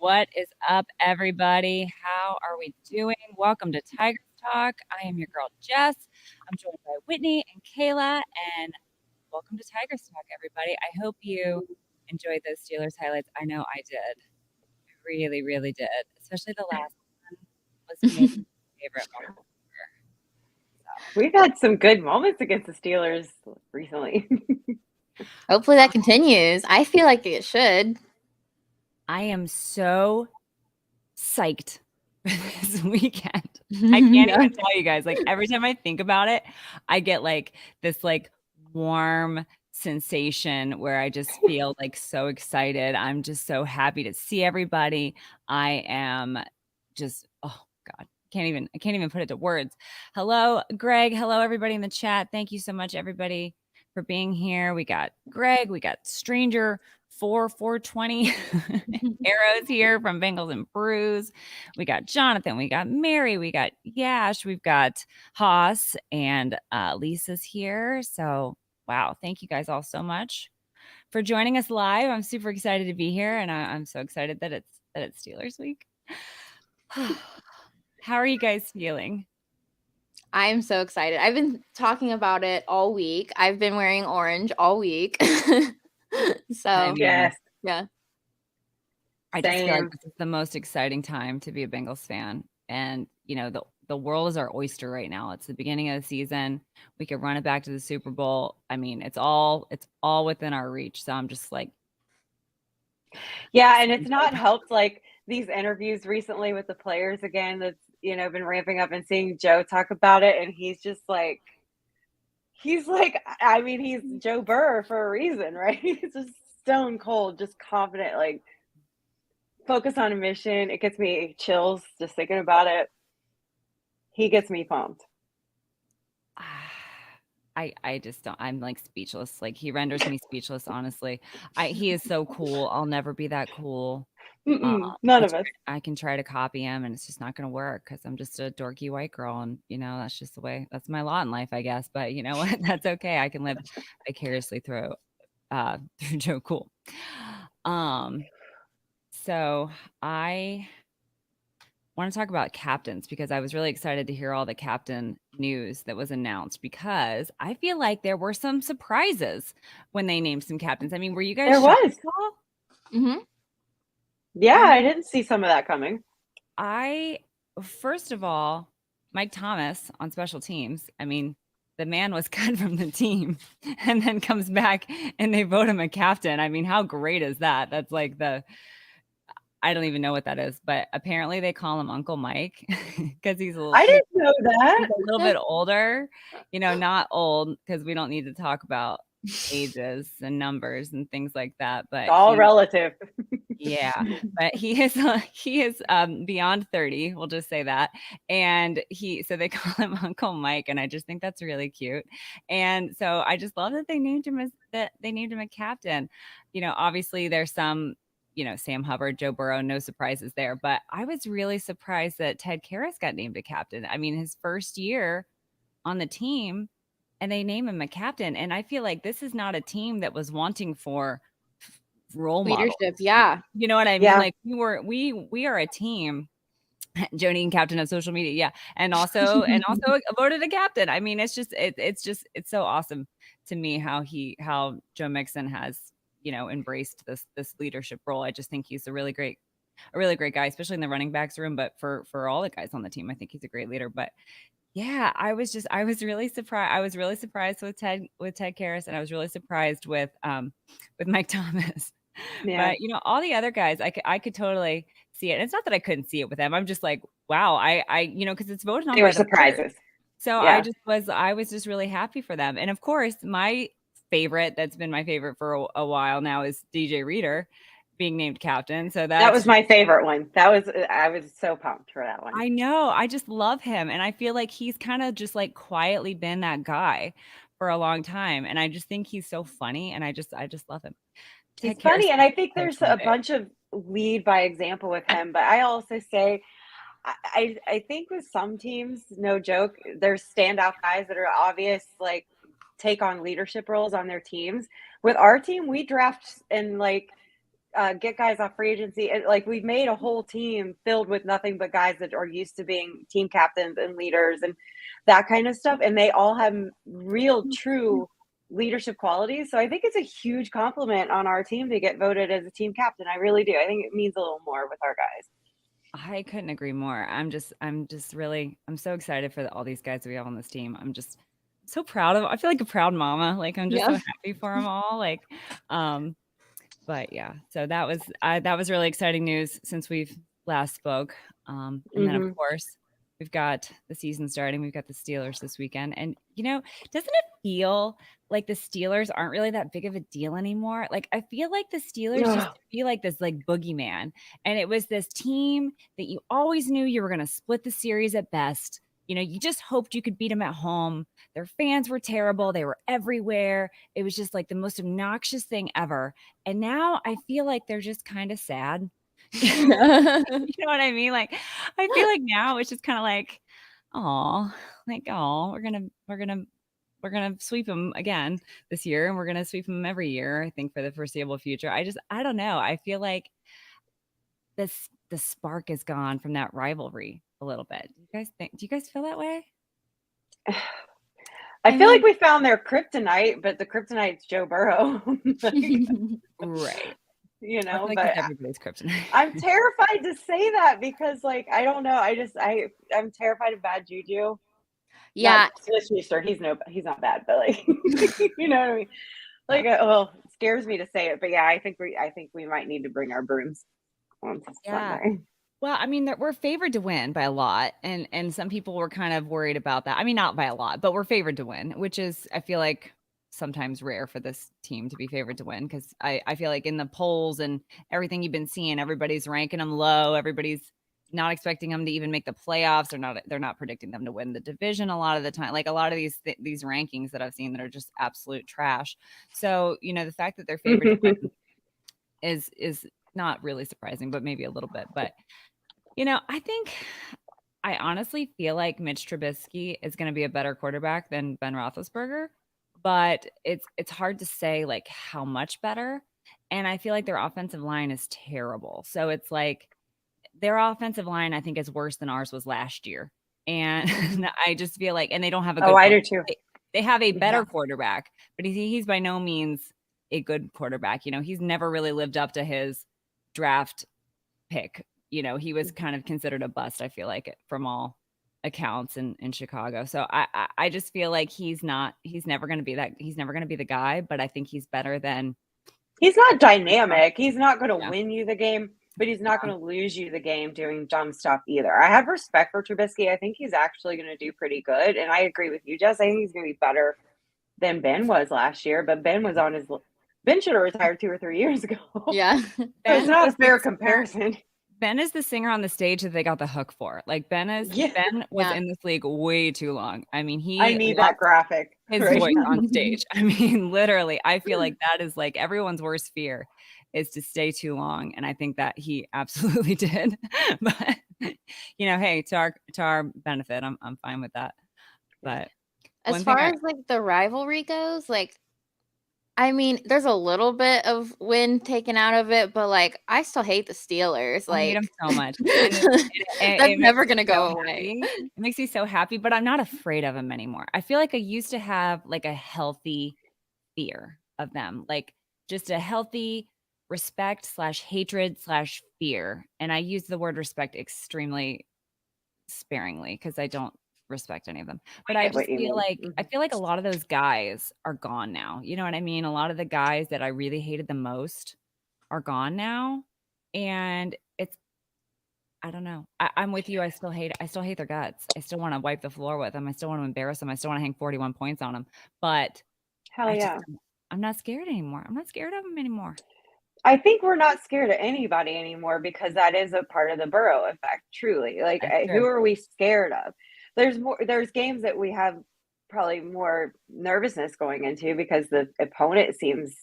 What is up, everybody? How are we doing? Welcome to Tigress Talk. I am your girl, Jess. I'm joined by Whitney and Kayla, and welcome to Tigress Talk, everybody. I hope you enjoyed those Steelers highlights. I know I did. I really, really did. Especially the last one was maybe my favorite moment ever. We've had some good moments against the Steelers recently. Hopefully that continues. I feel like it should. I am so psyched for this weekend. I can't even tell you guys. Like every time I think about it, I get like this warm sensation where I just feel like so excited. I'm just so happy to see everybody. I am just oh god. I can't even put it to words. Hello, Greg. Hello, everybody in the chat. Thank you so much, everybody, for being here. We got Greg, we got Stranger 420 arrows here from Bengals and Brews. We got Jonathan, we got Mary, we got Yash, we've got Haas, and Lisa's here. So wow, thank you guys all so much for joining us live. I'm super excited to be here, and I'm so excited that it's Steelers week. How are you guys feeling? I am so excited. I've been talking about it all week. I've been wearing orange all week. So Yes. Yeah. I just feel like this is the most exciting time to be a Bengals fan. And, you know, the world is our oyster right now. It's the beginning of the season. We could run it back to the Super Bowl. I mean, it's all within our reach. So I'm just like, yeah, and it's not helped like these interviews recently with the players again that's, been ramping up, and seeing Joe talk about it, and he's Joe Burr for a reason, right? He's just stone cold, just confident, like focus on a mission. It gets me chills just thinking about it. He gets me pumped. I just don't. I'm like speechless. Like he renders me speechless. Honestly, he is so cool. I'll never be that cool. None of us. I can try to copy him, and it's just not going to work because I'm just a dorky white girl, and that's just the way. That's my lot in life, I guess. But you know what? That's okay. I can live vicariously through Joe Cool. So I want to talk about captains because I was really excited to hear all the captain news that was announced, because I feel like there were some surprises when they named some captains. I mean, were you guys There shocked? Mm-hmm. Yeah, I didn't see some of that coming. First of all, Mike Thomas on special teams. I mean, the man was cut from the team and then comes back and they vote him a captain. I mean, how great is that? That's like I don't even know what that is, but apparently they call him Uncle Mike because he's I didn't know that. He's a little bit older, not old, because we don't need to talk about ages and numbers and things like that. But it's all relative. Yeah, but he is beyond 30. We'll just say that. And so they call him Uncle Mike, and I just think that's really cute. And so I just love that they named him a captain. Obviously there's some. Sam Hubbard, Joe Burrow, no surprises there. But I was really surprised that Ted Karras got named a captain. I mean, his first year on the team, and they name him a captain. And I feel like this is not a team that was wanting for role leadership models. Yeah, you know what I mean? Yeah. Like we are a team. Joni and captain of social media, yeah, and also voted a captain. I mean, it's so awesome to me how Joe Mixon has embraced this leadership role. I just think he's a really great guy, especially in the running backs room, but for all the guys on the team, I think he's a great leader. But yeah, I was really surprised. I was really surprised with Ted Karras, and I was really surprised with Mike Thomas. Yeah. But all the other guys, I could totally see it. And it's not that I couldn't see it with them. I'm just like, wow, I because it's voted on. They were surprises. So yeah. I was just really happy for them. And of course, my favorite, that's been my favorite for a while now, is DJ Reader being named captain. So that was my favorite one. I was so pumped for that one. I know. I just love him. And I feel like he's kind of just like quietly been that guy for a long time. And I just think he's so funny. And I just love him. He's funny. And I think there's a bunch of lead by example with him. But I also say, I think with some teams, no joke, there's standout guys that are obvious, like take on leadership roles on their teams. With our team, we draft and like get guys off free agency. And like we've made a whole team filled with nothing but guys that are used to being team captains and leaders and that kind of stuff. And they all have real, true leadership qualities. So I think it's a huge compliment on our team to get voted as a team captain. I really do. I think it means a little more with our guys. I couldn't agree more. I'm so excited for all these guys we have on this team. I'm just so proud of. I feel like a proud mama. Like I'm just so happy for them all. Like, but yeah. So that was really exciting news since we've last spoke. And then of course we've got the season starting. We've got the Steelers this weekend, and doesn't it feel like the Steelers aren't really that big of a deal anymore? Like I feel like the Steelers used to be like this like boogeyman, and it was this team that you always knew you were going to split the series at best. You just hoped you could beat them at home. Their fans were terrible. They were everywhere. It was just like the most obnoxious thing ever. And now I feel like they're just kind of sad. You know what I mean? Like, I feel like now it's just kind of like, we're gonna sweep them again this year, and we're gonna sweep them every year. I think for the foreseeable future. I don't know. I feel like the spark is gone from that rivalry a little bit. Do you guys feel that way? I feel like we found their kryptonite, but the kryptonite's Joe Burrow. Right. But everybody's kryptonite. I'm terrified to say that because, like, I don't know. I'm terrified of bad juju. Yeah, he's not bad, but like, you know what I mean. Like, it scares me to say it, but yeah, I think we might need to bring our brooms on Sunday. Well, I mean, we're favored to win by a lot, and some people were kind of worried about that. I mean, not by a lot, but we're favored to win, which is, I feel like, sometimes rare for this team to be favored to win, because I feel like in the polls and everything you've been seeing, everybody's ranking them low. Everybody's not expecting them to even make the playoffs. They're not predicting them to win the division a lot of the time. Like a lot of these rankings that I've seen that are just absolute trash. So, the fact that they're favored to win is not really surprising, but maybe a little bit. But, I honestly feel like Mitch Trubisky is going to be a better quarterback than Ben Roethlisberger, but it's hard to say like how much better. And I feel like their offensive line is terrible. So it's like their offensive line, I think, is worse than ours was last year. And I just feel like, and they don't have a good I do too. They have a better quarterback, but he's by no means a good quarterback. He's never really lived up to his draft pick. He was kind of considered a bust, I feel like, from all accounts in Chicago. So I just feel like he's never going to be the guy, but I think he's better than. He's not dynamic. He's not going to win you the game, but he's not going to lose you the game doing dumb stuff either. I have respect for Trubisky. I think he's actually going to do pretty good. And I agree with you, Jess. I think he's going to be better than Ben was last year, but Ben should have retired 2 or 3 years ago. Yeah. So it's not a fair comparison. Ben is the singer on the stage that they got the hook for. Like Ben was in this league way too long. I mean, I need that graphic. His voice on stage. I mean, literally, I feel like that is like everyone's worst fear is to stay too long. And I think that he absolutely did. But hey, to our benefit, I'm fine with that. But as far as like the rivalry goes, like, I mean, there's a little bit of win taken out of it, but like I still hate the Steelers. Like, I hate them so much. That's never gonna go away. It makes me so happy, but I'm not afraid of them anymore. I feel like I used to have like a healthy fear of them, like just a healthy respect / hatred / fear. And I use the word respect extremely sparingly because I don't respect any of them, but I just feel like a lot of those guys are gone now. You know what I mean? A lot of the guys that I really hated the most are gone now, and I don't know. I'm with you. I still hate their guts. I still want to wipe the floor with them. I still want to embarrass them. I still want to hang 41 points on them. But I'm not scared anymore. I'm not scared of them anymore. I think we're not scared of anybody anymore because that is a part of the Burrow effect. Truly, like who are we scared of? There's games that we have probably more nervousness going into because the opponent seems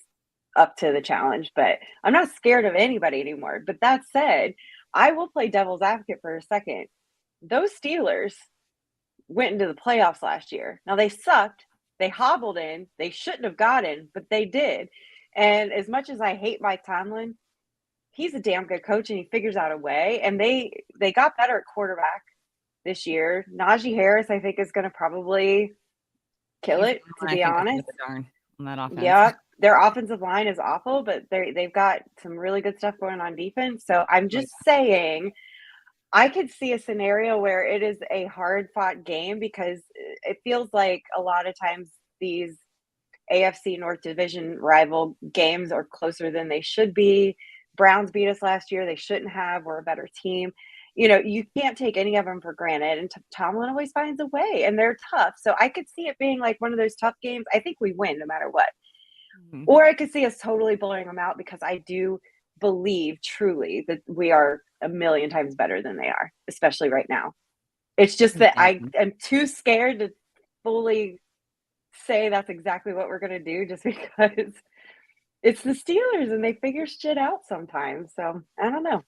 up to the challenge, but I'm not scared of anybody anymore. But that said, I will play devil's advocate for a second. Those Steelers went into the playoffs last year. Now they sucked. They hobbled in. They shouldn't have got in, but they did. And as much as I hate Mike Tomlin, he's a damn good coach and he figures out a way. And they got better at quarterback this year. Najee Harris, I think, is going to probably kill it, to be honest. Darn on that offense. Yeah, their offensive line is awful, but they've got some really good stuff going on defense. So I'm just saying, I could see a scenario where it is a hard-fought game because it feels like a lot of times these AFC North Division rival games are closer than they should be. Browns beat us last year. They shouldn't have. We're a better team. You know, you can't take any of them for granted. And Tomlin always finds a way, and they're tough. So I could see it being like one of those tough games. I think we win no matter what. Mm-hmm. Or I could see us totally blowing them out because I do believe truly that we are a million times better than they are, especially right now. It's just that I am too scared to fully say that's exactly what we're going to do just because it's the Steelers and they figure shit out sometimes. So I don't know.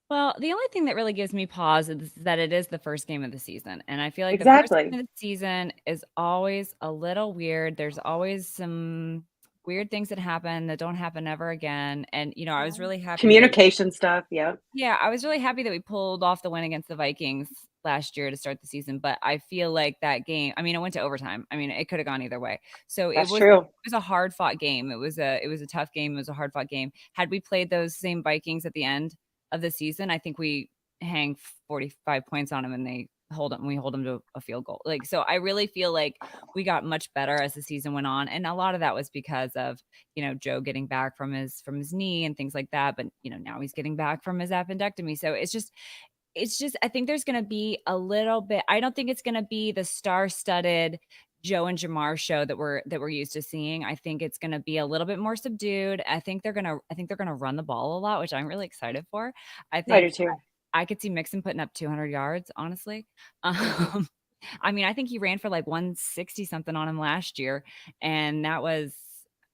Well, the only thing that really gives me pause is that it is the first game of the season. And I feel like the first game of the season is always a little weird. There's always some weird things that happen that don't happen ever again. And, you know, I was really happy. Communication stuff. Yeah. Yeah. I was really happy that we pulled off the win against the Vikings last year to start the season. But I feel like that game, I mean, it went to overtime. I mean, it could have gone either way. So it was a hard fought game. It was a tough game. It was a hard fought game. Had we played those same Vikings at the end of the season, I think we hang 45 points on them and we hold them to a field goal. Like, so I really feel like we got much better as the season went on. And a lot of that was because of, you know, Joe getting back from his knee and things like that. But, you know, now he's getting back from his appendectomy. So it's just, I think there's going to be a little bit, I don't think it's going to be the star-studded Joe and Jamar show that we're used to seeing. I think it's going to be a little bit more subdued. I think they're going to run the ball a lot, which I'm really excited for. I do too. I could see Mixon putting up 200 yards, honestly. I mean, I think he ran for like 160 something on him last year, and that was,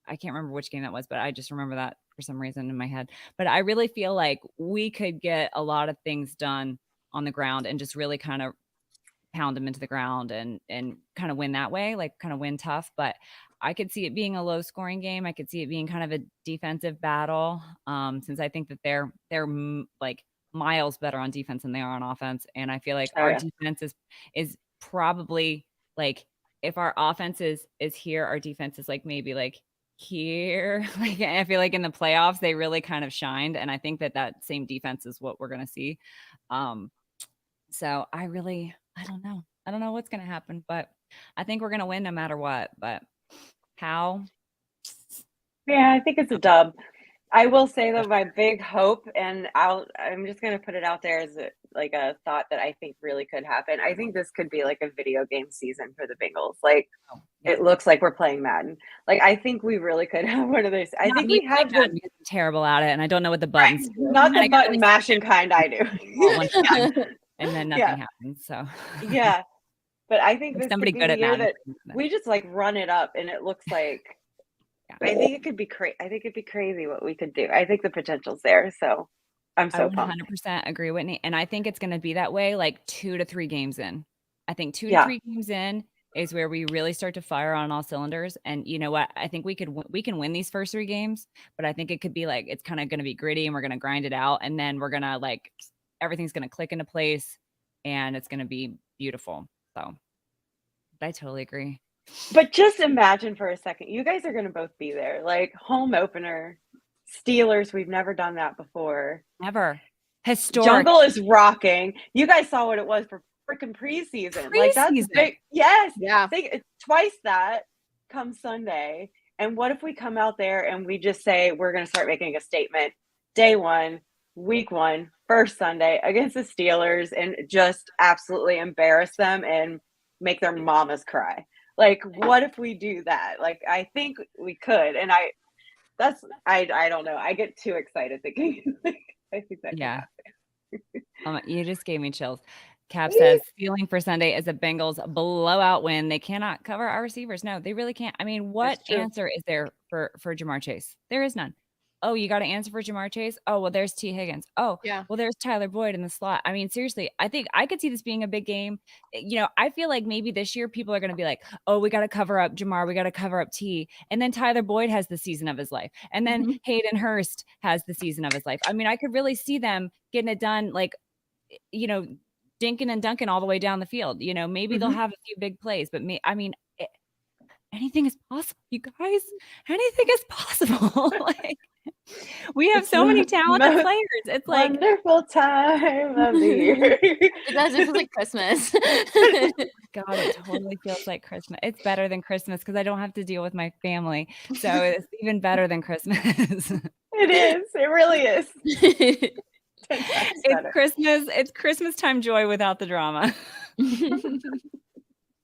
I can't remember which game that was, but I just remember that for some reason in my head. But I really feel like we could get a lot of things done on the ground and just really kind of pound them into the ground and kind of win that way, like kind of win tough. But I could see it being a low scoring game. I could see it being kind of a defensive battle, since I think that they're like miles better on defense than they are on offense. And I feel like our defense is probably like, if our offense is here, our defense is like maybe like here. Like, I feel like in the playoffs they really kind of shined, and I think that same defense is what we're going to see. So I don't know what's going to happen, but I think we're going to win no matter what. But how? Yeah, I think it's a dub. I will say though, my big hope, and I'm just going to put it out there as like a thought that I think really could happen. I think this could be like a video game season for the Bengals. Like, it looks like we're playing Madden. Like, I think we really could have one of those. I think we have been terrible at it, and I don't know what the buttons do. Not the button mashing kind I do. And then nothing happens. So yeah, but I think this somebody could be the year that we just like run it up, and it looks like. I think it could be crazy. I think it'd be crazy what we could do. I think the potential's there. So I'm so pumped. 100% agree, Whitney. And I think it's going to be that way like 2 to 3 games in. I think 2 to 3 games in is where we really start to fire on all cylinders. And you know what? I think we can win these first 3 games, but I think it could be like, it's kind of going to be gritty and we're going to grind it out. And then we're going to like, everything's going to click into place and it's going to be beautiful. So I totally agree. But just imagine for a second, you guys are going to both be there. Like, home opener, Steelers. We've never done that before. Never. Historic. Jungle is rocking. You guys saw what it was for freaking preseason. Like, that's big. Yes. Yeah. Think twice that come Sunday. And what if we come out there and we just say we're going to start making a statement day 1, week 1, first Sunday against the Steelers, and just absolutely embarrass them and make their mamas cry. Like, what if we do that? Like, I think we could. And I don't know. I get too excited thinking. I think that. Yeah. You just gave me chills. Cap says, feeling for Sunday is a Bengals blowout win. They cannot cover our receivers. No, they really can't. I mean, what answer is there for Jamar Chase? There is none. oh, you got to answer for Jamar Chase. Oh, well, there's T. Higgins. Oh, Yeah. well, there's Tyler Boyd in the slot. I mean, seriously, I think I could see this being a big game. I feel like maybe this year people are going to be like, oh, we got to cover up Jamar. We got to cover up T. And then Tyler Boyd has the season of his life. And then Hayden Hurst has the season of his life. I mean, I could really see them getting it done, like, dinking and dunking all the way down the field. Maybe they'll have a few big plays, but anything is possible, you guys. Anything is possible. Like, we have so many talented players. It's like wonderful time of the year. It does. It feels like Christmas. God, it totally feels like Christmas. It's better than Christmas because I don't have to deal with my family. So it's even better than Christmas. It is. It really is. It's Christmas. It's Christmas time joy without the drama.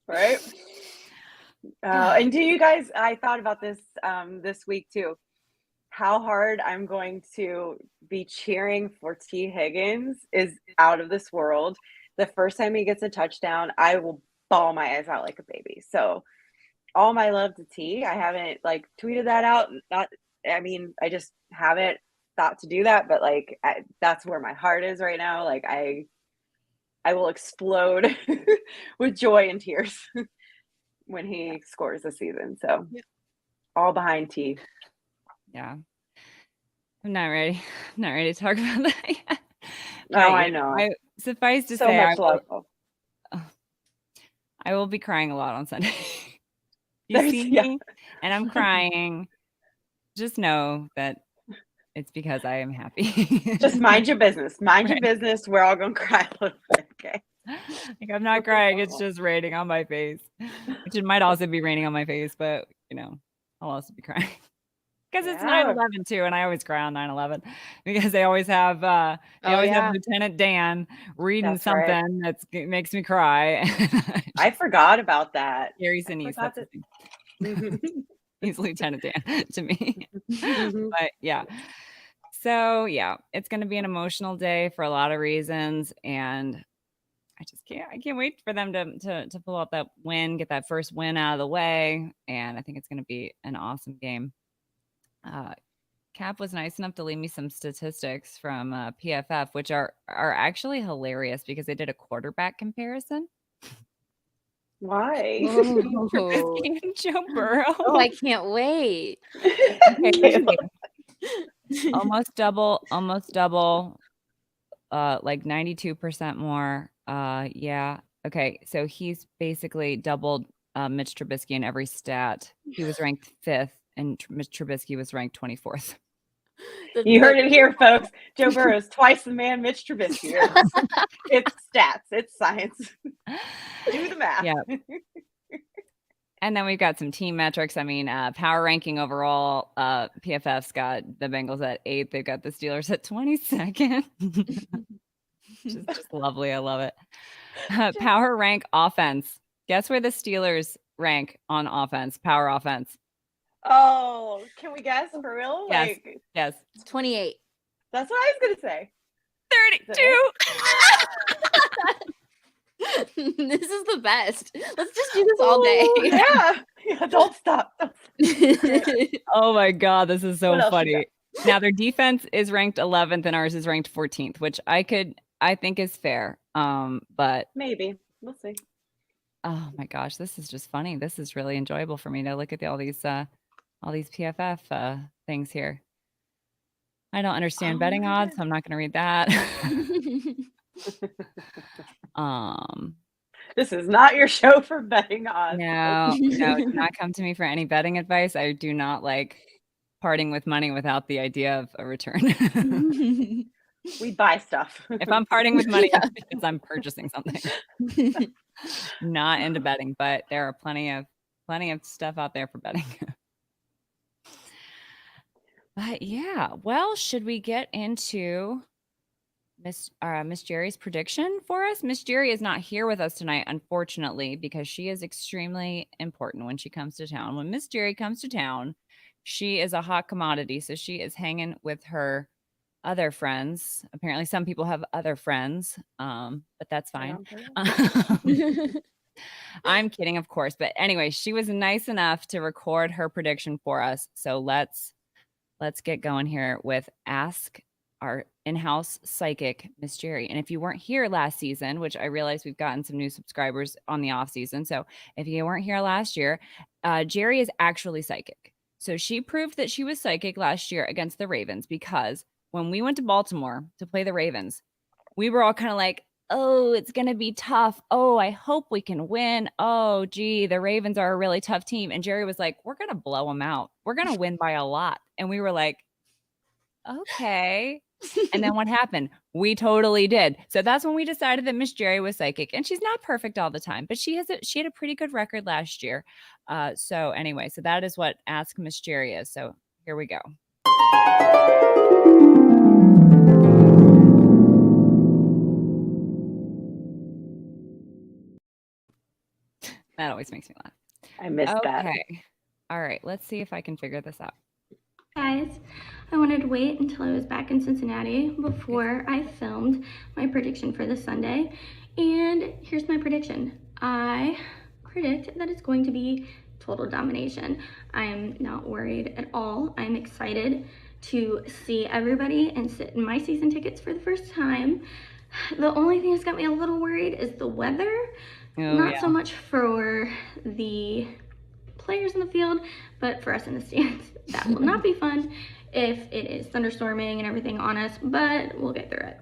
Right? And do you guys, I thought about this this week too, how hard I'm going to be cheering for T. Higgins is out of this world. The first time he gets a touchdown, I will bawl my eyes out like a baby. So all my love to T. I haven't tweeted that out. I just haven't thought to do that, but that's where my heart is right now. I will explode with joy and tears when he scores this season. So all behind T. Yeah. I'm not ready. I'm not ready to talk about that yet. Oh, I know. Suffice to so say, much love. I will be crying a lot on Sunday. You see me and I'm crying. Just know that it's because I am happy. Just mind your business. Mind your business. We're all going to cry a little bit. Okay. I'm not crying. It's just raining on my face, which it might also be raining on my face, but I'll also be crying because it's 9/11 too. And I always cry on 9/11 because they always have, have Lieutenant Dan reading something that makes me cry. I forgot about that. Gary Sinise. He's Lieutenant Dan to me. But yeah. So yeah, it's going to be an emotional day for a lot of reasons. And I can't wait for them to pull out that win, get that first win out of the way. And I think it's going to be an awesome game. Cap was nice enough to leave me some statistics from PFF, which are actually hilarious because they did a quarterback comparison. Why? Joe Burrow. Oh, I can't wait. Almost double, like 92% more. Yeah. Okay. So he's basically doubled Mitch Trubisky in every stat. He was ranked 5th and Mitch Trubisky was ranked 24th. You heard it here, folks. Joe Burrow is twice the man Mitch Trubisky is. It's stats. It's science. Do the math. Yeah. And then we've got some team metrics. I mean, power ranking overall, PFF's got the Bengals at 8th. They've got the Steelers at 22nd. just lovely. I love it. Power rank offense. Guess where the Steelers rank on offense? Power offense. Oh, can we guess for real? Yes. Yes. 28. That's what I was going to say. 32. This is the best. Let's just do this all day. Yeah, don't stop. Oh my God, this is so funny. Now their defense is ranked 11th and ours is ranked 14th, which I think is fair. But maybe we'll see. Oh my gosh, this is just funny. This is really enjoyable for me to look at all these PFF things here. I don't understand betting odds, so I'm not going to read that. This is not your show for betting odds. No, do not come to me for any betting advice. I do not like parting with money without the idea of a return. We buy stuff. If I'm parting with money, it's because I'm purchasing something. Not into betting, but there are plenty of stuff out there for betting. But yeah, well, should we get into Miss Jerry's prediction for us? Miss Jerry is not here with us tonight, unfortunately, because she is extremely important when she comes to town. When Miss Jerry comes to town, she is a hot commodity. So she is hanging with her other friends. Apparently, some people have other friends, but that's fine. I'm kidding, of course. But anyway, she was nice enough to record her prediction for us. So let's let's get going here with Ask our in-house psychic, Miss Jerry. And if you weren't here last season, which I realize we've gotten some new subscribers on the off season, so if you weren't here last year, Jerry is actually psychic. So she proved that she was psychic last year against the Ravens, because when we went to Baltimore to play the Ravens, we were all kind of like, oh, it's going to be tough. Oh, I hope we can win. Oh, gee, the Ravens are a really tough team. And Jerry was like, we're going to blow them out. We're going to win by a lot. And we were like, okay. And then what happened? We totally did. So that's when we decided that Miss Jerry was psychic. And she's not perfect all the time, but she had a pretty good record last year. So anyway, so that is what Ask Miss Jerry is. So here we go. That always makes me laugh. I missed that. Okay. All right. Let's see if I can figure this out. Guys, I wanted to wait until I was back in Cincinnati before I filmed my prediction for this Sunday. And here's my prediction. I predict that it's going to be total domination. I am not worried at all. I'm excited to see everybody and sit in my season tickets for the first time. The only thing that's got me a little worried is the weather. Not so much for the players in the field, but for us in the stands. That will not be fun if it is thunderstorming and everything on us, but we'll get through it.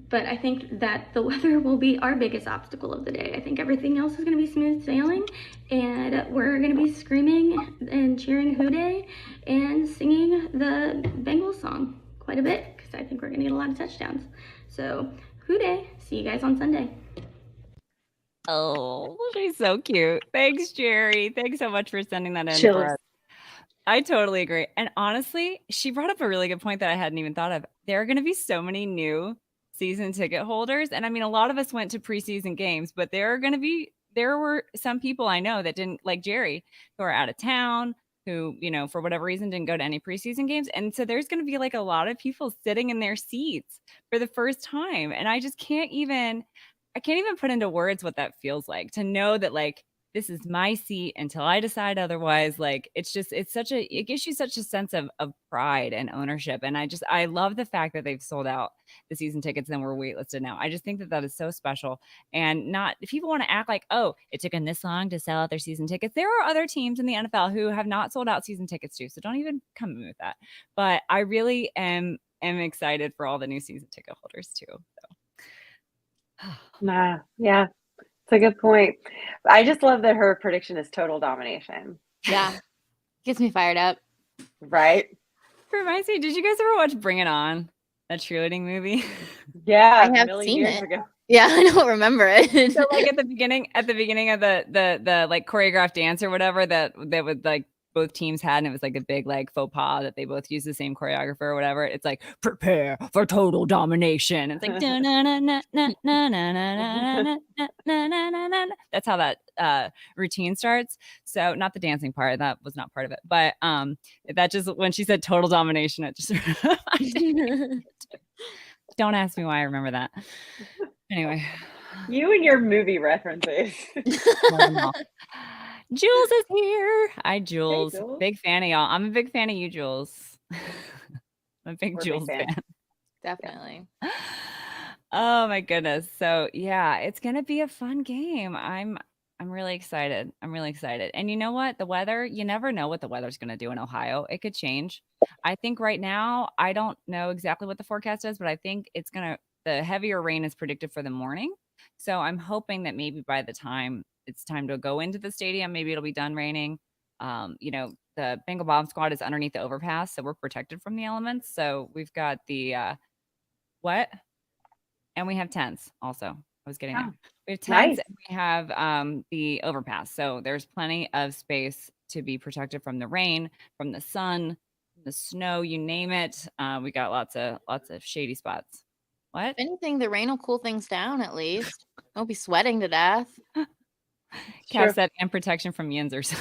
But I think that the weather will be our biggest obstacle of the day. I think everything else is going to be smooth sailing, and we're going to be screaming and cheering Who Dey and singing the Bengals song quite a bit, because I think we're going to get a lot of touchdowns. So Who Dey, see you guys on Sunday. Oh, she's so cute. Thanks, Jerry. Thanks so much for sending that in Chills. for us. I totally agree. And honestly, she brought up a really good point that I hadn't even thought of. There are going to be so many new season ticket holders. And I mean, a lot of us went to preseason games, but there were some people I know that didn't, like Jerry, who are out of town, who, for whatever reason, didn't go to any preseason games. And so there's going to be like a lot of people sitting in their seats for the first time. And I can't even put into words what that feels like, to know that like, this is my seat until I decide otherwise. Like, it gives you such a sense of pride and ownership. And I love the fact that they've sold out the season tickets and we're waitlisted now. I just think that is so special. And if people want to act like, oh, it took them this long to sell out their season tickets, there are other teams in the NFL who have not sold out season tickets too. So don't even come in with that. But I really am excited for all the new season ticket holders too. So. Yeah, it's a good point. I just love that her prediction is total domination. Yeah, gets me fired up. Right? Reminds me, did you guys ever watch Bring It On, that cheerleading movie? Yeah, I have a million seen years it. ago. Yeah, I don't remember it. So like at the beginning of the like choreographed dance or whatever that would like both teams had, and it was like a big like faux pas that they both used the same choreographer or whatever. It's like, prepare for total domination. It's like that's how that routine starts. So not the dancing part, that was not part of it, but that just, when she said total domination, it just don't ask me why I remember that. Anyway, You and your movie references. Jules is here. Hi, Jules. Hey, Jules. Big fan of y'all. I'm a big fan of you, Jules. I'm a big Jules fan. Definitely. Oh my goodness. So yeah, it's gonna be a fun game. I'm really excited. And you know what? The weather, you never know what the weather's gonna do in Ohio. It could change. I think right now, I don't know exactly what the forecast is, but I think the heavier rain is predicted for the morning. So I'm hoping that maybe by the time it's time to go into the stadium, maybe it'll be done raining. The Bengal Bomb Squad is underneath the overpass, so we're protected from the elements. So we've got the and we have tents also. I was getting that. We have tents. Nice. And we have the overpass. So there's plenty of space to be protected from the rain, from the sun, the snow, you name it. We got lots of shady spots. What? If anything, the rain will cool things down at least. Don't be sweating to death. Cass said, and protection from yinzers.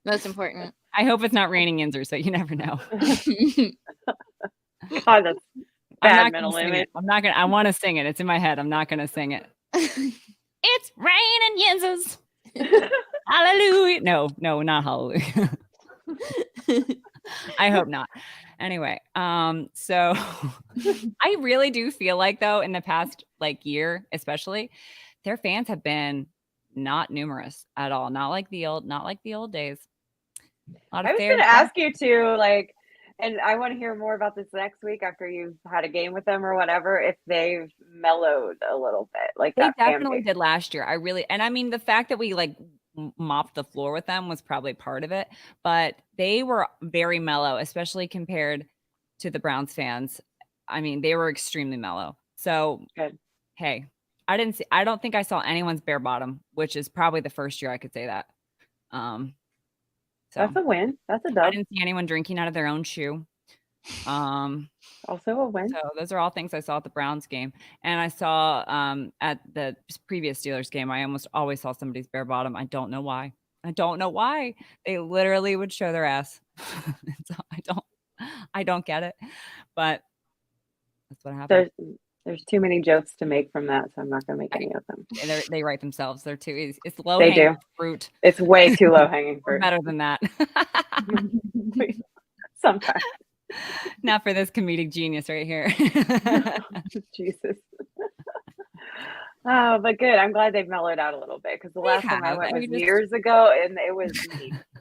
Most important. I hope it's not raining yinzers, but you never know. God, that's bad mental image. I want to sing it. It's in my head. I'm not gonna sing it. It's raining yinzers. Hallelujah. No, not hallelujah. I hope not. Anyway, so I really do feel like though in the past like year, especially, their fans have been not numerous at all. Not like the old days. A lot of I was fans. gonna ask you to like, and I want to hear more about this next week after you've had a game with them or whatever, if they've mellowed a little bit, like They that fan definitely base. did last year. And I mean, the fact that we like mopped the floor with them was probably part of it, but they were very mellow, especially compared to the Browns fans. I mean, they were extremely mellow. So, Good. hey, I don't think I saw anyone's bare bottom, which is probably the first year I could say that. So That's a win. That's a I dub. didn't see anyone drinking out of their own shoe. Also a win. So those are all things I saw at the Browns game. And I saw at the previous Steelers game, I almost always saw somebody's bare bottom. I don't know why. They literally would show their ass. So I don't get it. But that's what happened. There's too many jokes to make from that, so I'm not gonna make any of them. They write themselves. They're too easy. It's low They hanging do. fruit. It's way too low hanging We're fruit. better than that. Sometimes. Not for this comedic genius right here. Jesus. Oh, but good. I'm glad they've mellowed out a little bit because the last time I went was years ago and it was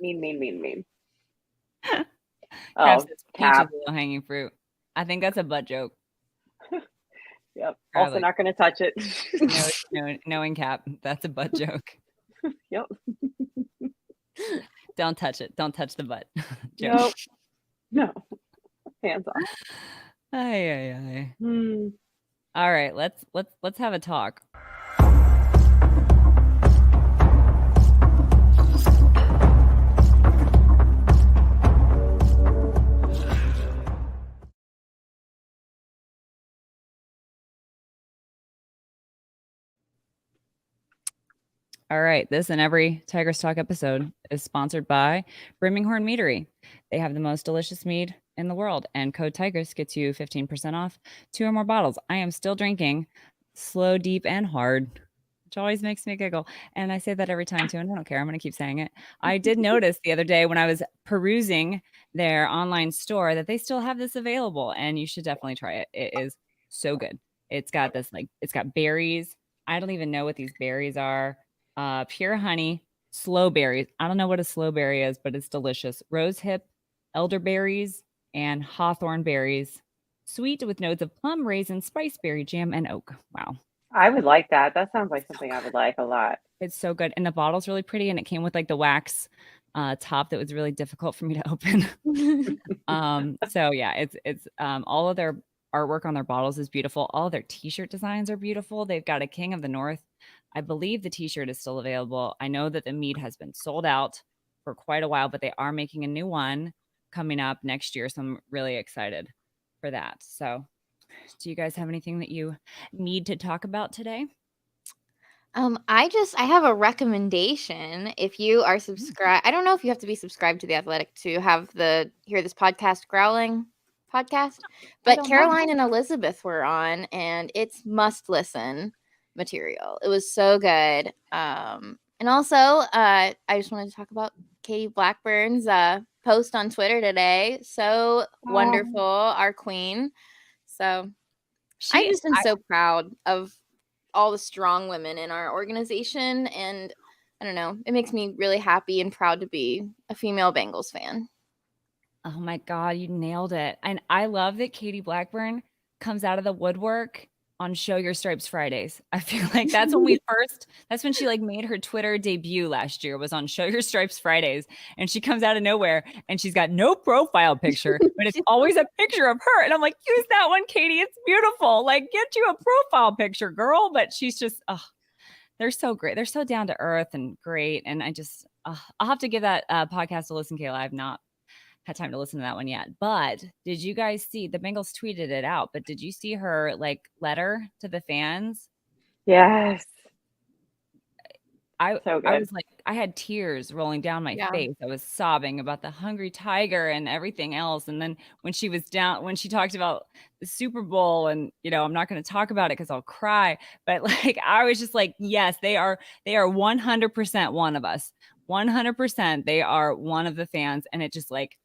mean. Oh, Cap. Low hanging fruit. I think that's a butt joke. Yep. Also not going to touch it. Knowing Cap, that's a butt joke. Yep. Don't touch it. Don't touch the butt. Nope. No. Hands off. Aye. All right, let's have a talk. All right, this and every Tigress Talk episode is sponsored by Brimminghorn Meadery. They have the most delicious mead in the world, and code Tigress gets you 15% off 2 or more bottles. I am still drinking Slow, Deep, and Hard, which always makes me giggle. And I say that every time too, and I don't care. I'm going to keep saying it. I did notice the other day when I was perusing their online store that they still have this available, and you should definitely try it. It is so good. It's got this it's got berries. I don't even know what these berries are. Pure honey, slow berries. I don't know what a slow berry is, but it's delicious. Rose hip, elderberries, and hawthorn berries. Sweet with notes of plum, raisin, spiceberry, jam, and oak. Wow. I would like that. That sounds like something I would like a lot. It's so good. And the bottle's really pretty. And it came with like the wax top that was really difficult for me to open. So yeah, it's all of their artwork on their bottles is beautiful. All of their t-shirt designs are beautiful. They've got a King of the North. I believe the t-shirt is still available. I know that the mead has been sold out for quite a while, but they are making a new one coming up next year. So I'm really excited for that. So do you guys have anything that you need to talk about today? I have a recommendation. If you are subscribed, I don't know if you have to be subscribed to The Athletic to hear this podcast, Growling podcast, but Caroline and Elizabeth were on, and it's must listen material. It was so good. And also, I just wanted to talk about Katie Blackburn's post on Twitter today. So wonderful, our queen. So I just am so proud of all the strong women in our organization, and I don't know, it makes me really happy and proud to be a female Bengals fan. Oh my God, you nailed it. And I love that Katie Blackburn comes out of the woodwork on Show Your Stripes Fridays. I feel like that's when she like made her Twitter debut last year, was on Show Your Stripes Fridays. And she comes out of nowhere and she's got no profile picture, but it's always a picture of her. And I'm like, use that one, Katie. It's beautiful. Like, get you a profile picture, girl. But she's just, they're so great. They're so down to earth and great. And I just, I'll have to give that podcast a listen, Kayla. I've not had time to listen to that one yet. But did you guys see, the Bengals tweeted it out, but did you see her like letter to the fans? Yes. I was like, I had tears rolling down my face. I was sobbing about the hungry tiger and everything else. And then when she talked about the Super Bowl, and I'm not going to talk about it because I'll cry, but like, I was just like, yes, they are 100% one of us. 100%. They are one of the fans. And it just like,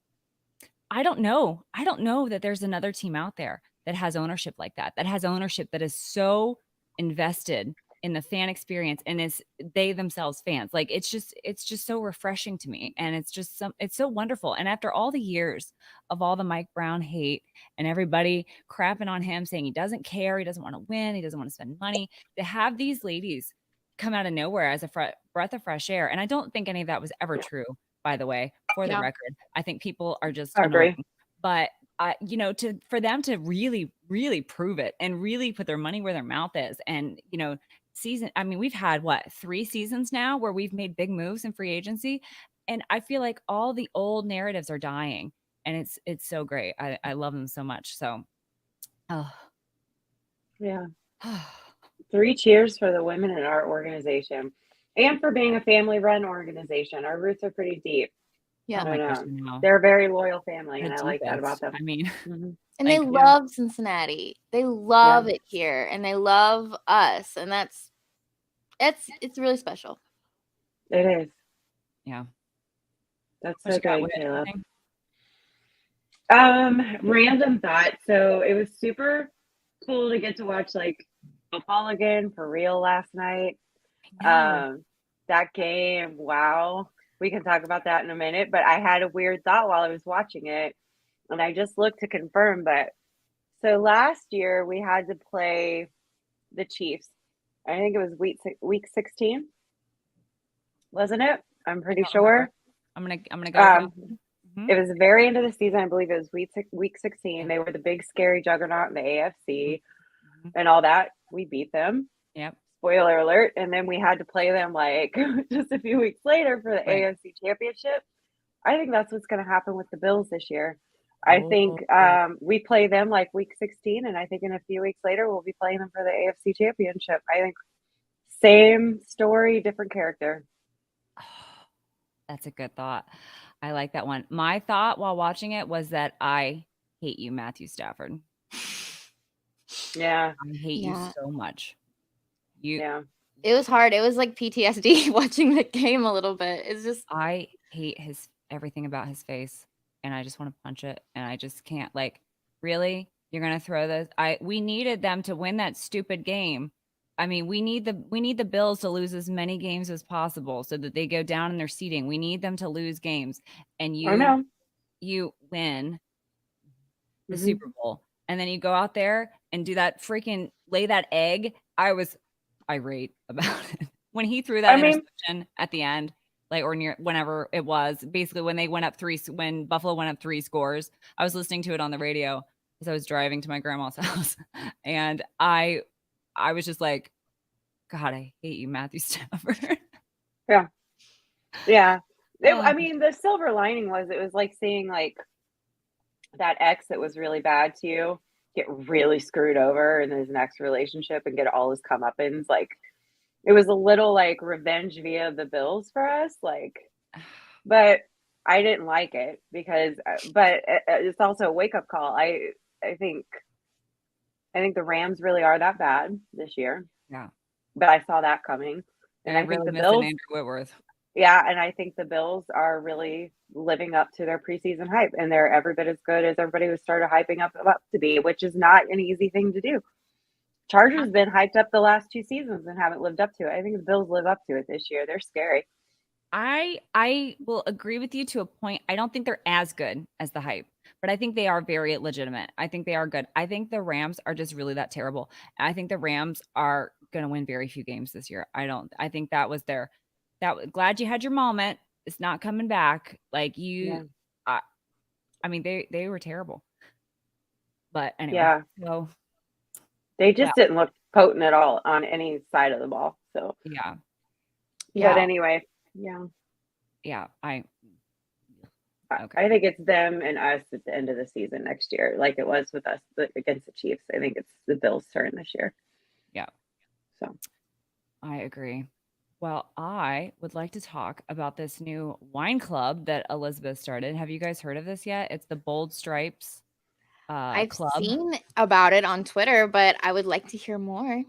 I don't know. I don't know that there's another team out there that has ownership like that, that has ownership that is so invested in the fan experience and is they themselves fans. Like it's just so refreshing to me. And it's so wonderful. And after all the years of all the Mike Brown hate and everybody crapping on him, saying he doesn't care, he doesn't want to win, he doesn't want to spend money, to have these ladies come out of nowhere as a breath of fresh air. And I don't think any of that was ever true, by the way, for the record. I think people are just annoying. But for them to really, really prove it and really put their money where their mouth is, and we've had 3 seasons now where we've made big moves in free agency, and I feel like all the old narratives are dying, and it's so great. I love them so much. So, yeah. 3 cheers for the women in our organization and for being a family-run organization. Our roots are pretty deep. Yeah, they're a very loyal family, and I like that about them. I mean, and they love Cincinnati. They love it here, and they love us, and it's really special. It is. Yeah, that's so great, Caleb. Random thought. So it was super cool to get to watch like football again for real last night. That game, wow. We can talk about that in a minute, but I had a weird thought while I was watching it, and I just looked to confirm. But so last year we had to play the Chiefs. I think it was week 16, wasn't it? I'm pretty sure. I'm gonna go. It was the very end of the season. I believe it was week 16. They were the big scary juggernaut in the AFC and all that. We beat them. Yep. Spoiler alert. And then we had to play them like just a few weeks later for the AFC Championship. I think that's what's going to happen with the Bills this year. I think we play them like week 16, and I think in a few weeks later we'll be playing them for the AFC Championship. I think same story, different character. That's a good thought. I like that one. My thought while watching it was that I hate you, Matthew Stafford. Yeah. I hate you so much. Yeah. It was hard. It was like PTSD watching the game a little bit. It's just I hate everything about his face, and I just want to punch it, and I just can't. Like, really? You're gonna throw this? We needed them to win that stupid game. I mean, we need the Bills to lose as many games as possible so that they go down in their seeding. We need them to lose games, and you win the Super Bowl, and then you go out there and do that freaking lay that egg. I was irate about it when he threw that interception at the end, like or near whenever it was. Basically, when Buffalo went up 3 scores, I was listening to it on the radio as I was driving to my grandma's house, and I was just like, God, I hate you, Matthew Stafford. Yeah. I mean, the silver lining was it was like seeing like that ex that was really bad to you get really screwed over in his next relationship and get all his comeuppance. Like it was a little like revenge via the Bills for us. Like, but I didn't like it but it's also a wake up call. I think the Rams really are that bad this year. Yeah. But I saw that coming. And I think the Bills, Andrew Whitworth. Yeah, and I think the Bills are really living up to their preseason hype, and they're every bit as good as everybody was started hyping up to be, which is not an easy thing to do. Chargers been hyped up the last 2 seasons and haven't lived up to it. I think the Bills live up to it this year. They're scary. I will agree with you to a point. I don't think they're as good as the hype, but I think they are very legitimate. I think they are good. I think the Rams are just really that terrible. I think the Rams are going to win very few games this year. I think that was glad you had your moment. It's not coming back. Like I mean, they were terrible. But anyway. Yeah. So they just didn't look potent at all on any side of the ball. So yeah. But anyway, yeah. I think it's them and us at the end of the season next year, like it was with us against the Chiefs. I think it's the Bills' turn this year. Yeah. So I agree. Well, I would like to talk about this new wine club that Elizabeth started. Have you guys heard of this yet? It's the Bold Stripes I've club. seen about it on Twitter, but I would like to hear more.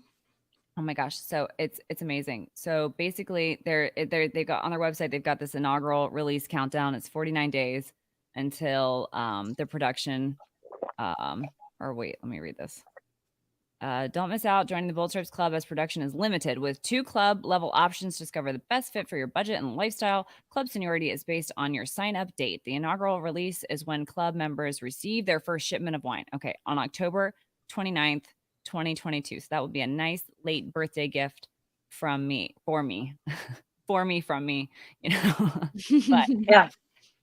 Oh my gosh. So it's amazing. So basically they got on their website, they've got this inaugural release countdown. It's 49 days. until the production. Or wait, let me read this. Don't miss out joining the Bold Stripes Club as production is limited. With 2 club level options, discover the best fit for your budget and lifestyle. Club seniority is based on your sign-up date. The inaugural release is when club members receive their first shipment of wine. Okay, on October 29th, 2022. So that would be a nice late birthday gift from me, from me, you know. But Yeah.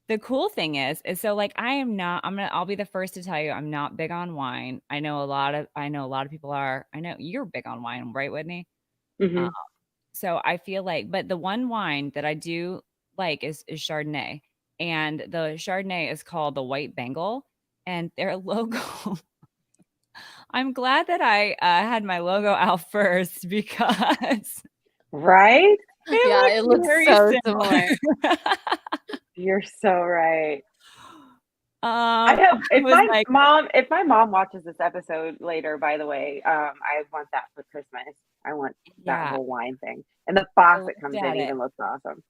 the cool thing is so like I'll be the first to tell you I'm not big on wine. I know a lot of people are. I know you're big on wine, right, Whitney? hmm So I feel like, but the one wine that I do like is Chardonnay, and the Chardonnay is called the White Bengal, and their logo. I'm glad that I had my logo out first because Right? It looks very so similar. You're so right. I hope if was my mom watches this episode later, by the way, I want that for Christmas. I want that whole wine thing. And the box that comes in even looks awesome.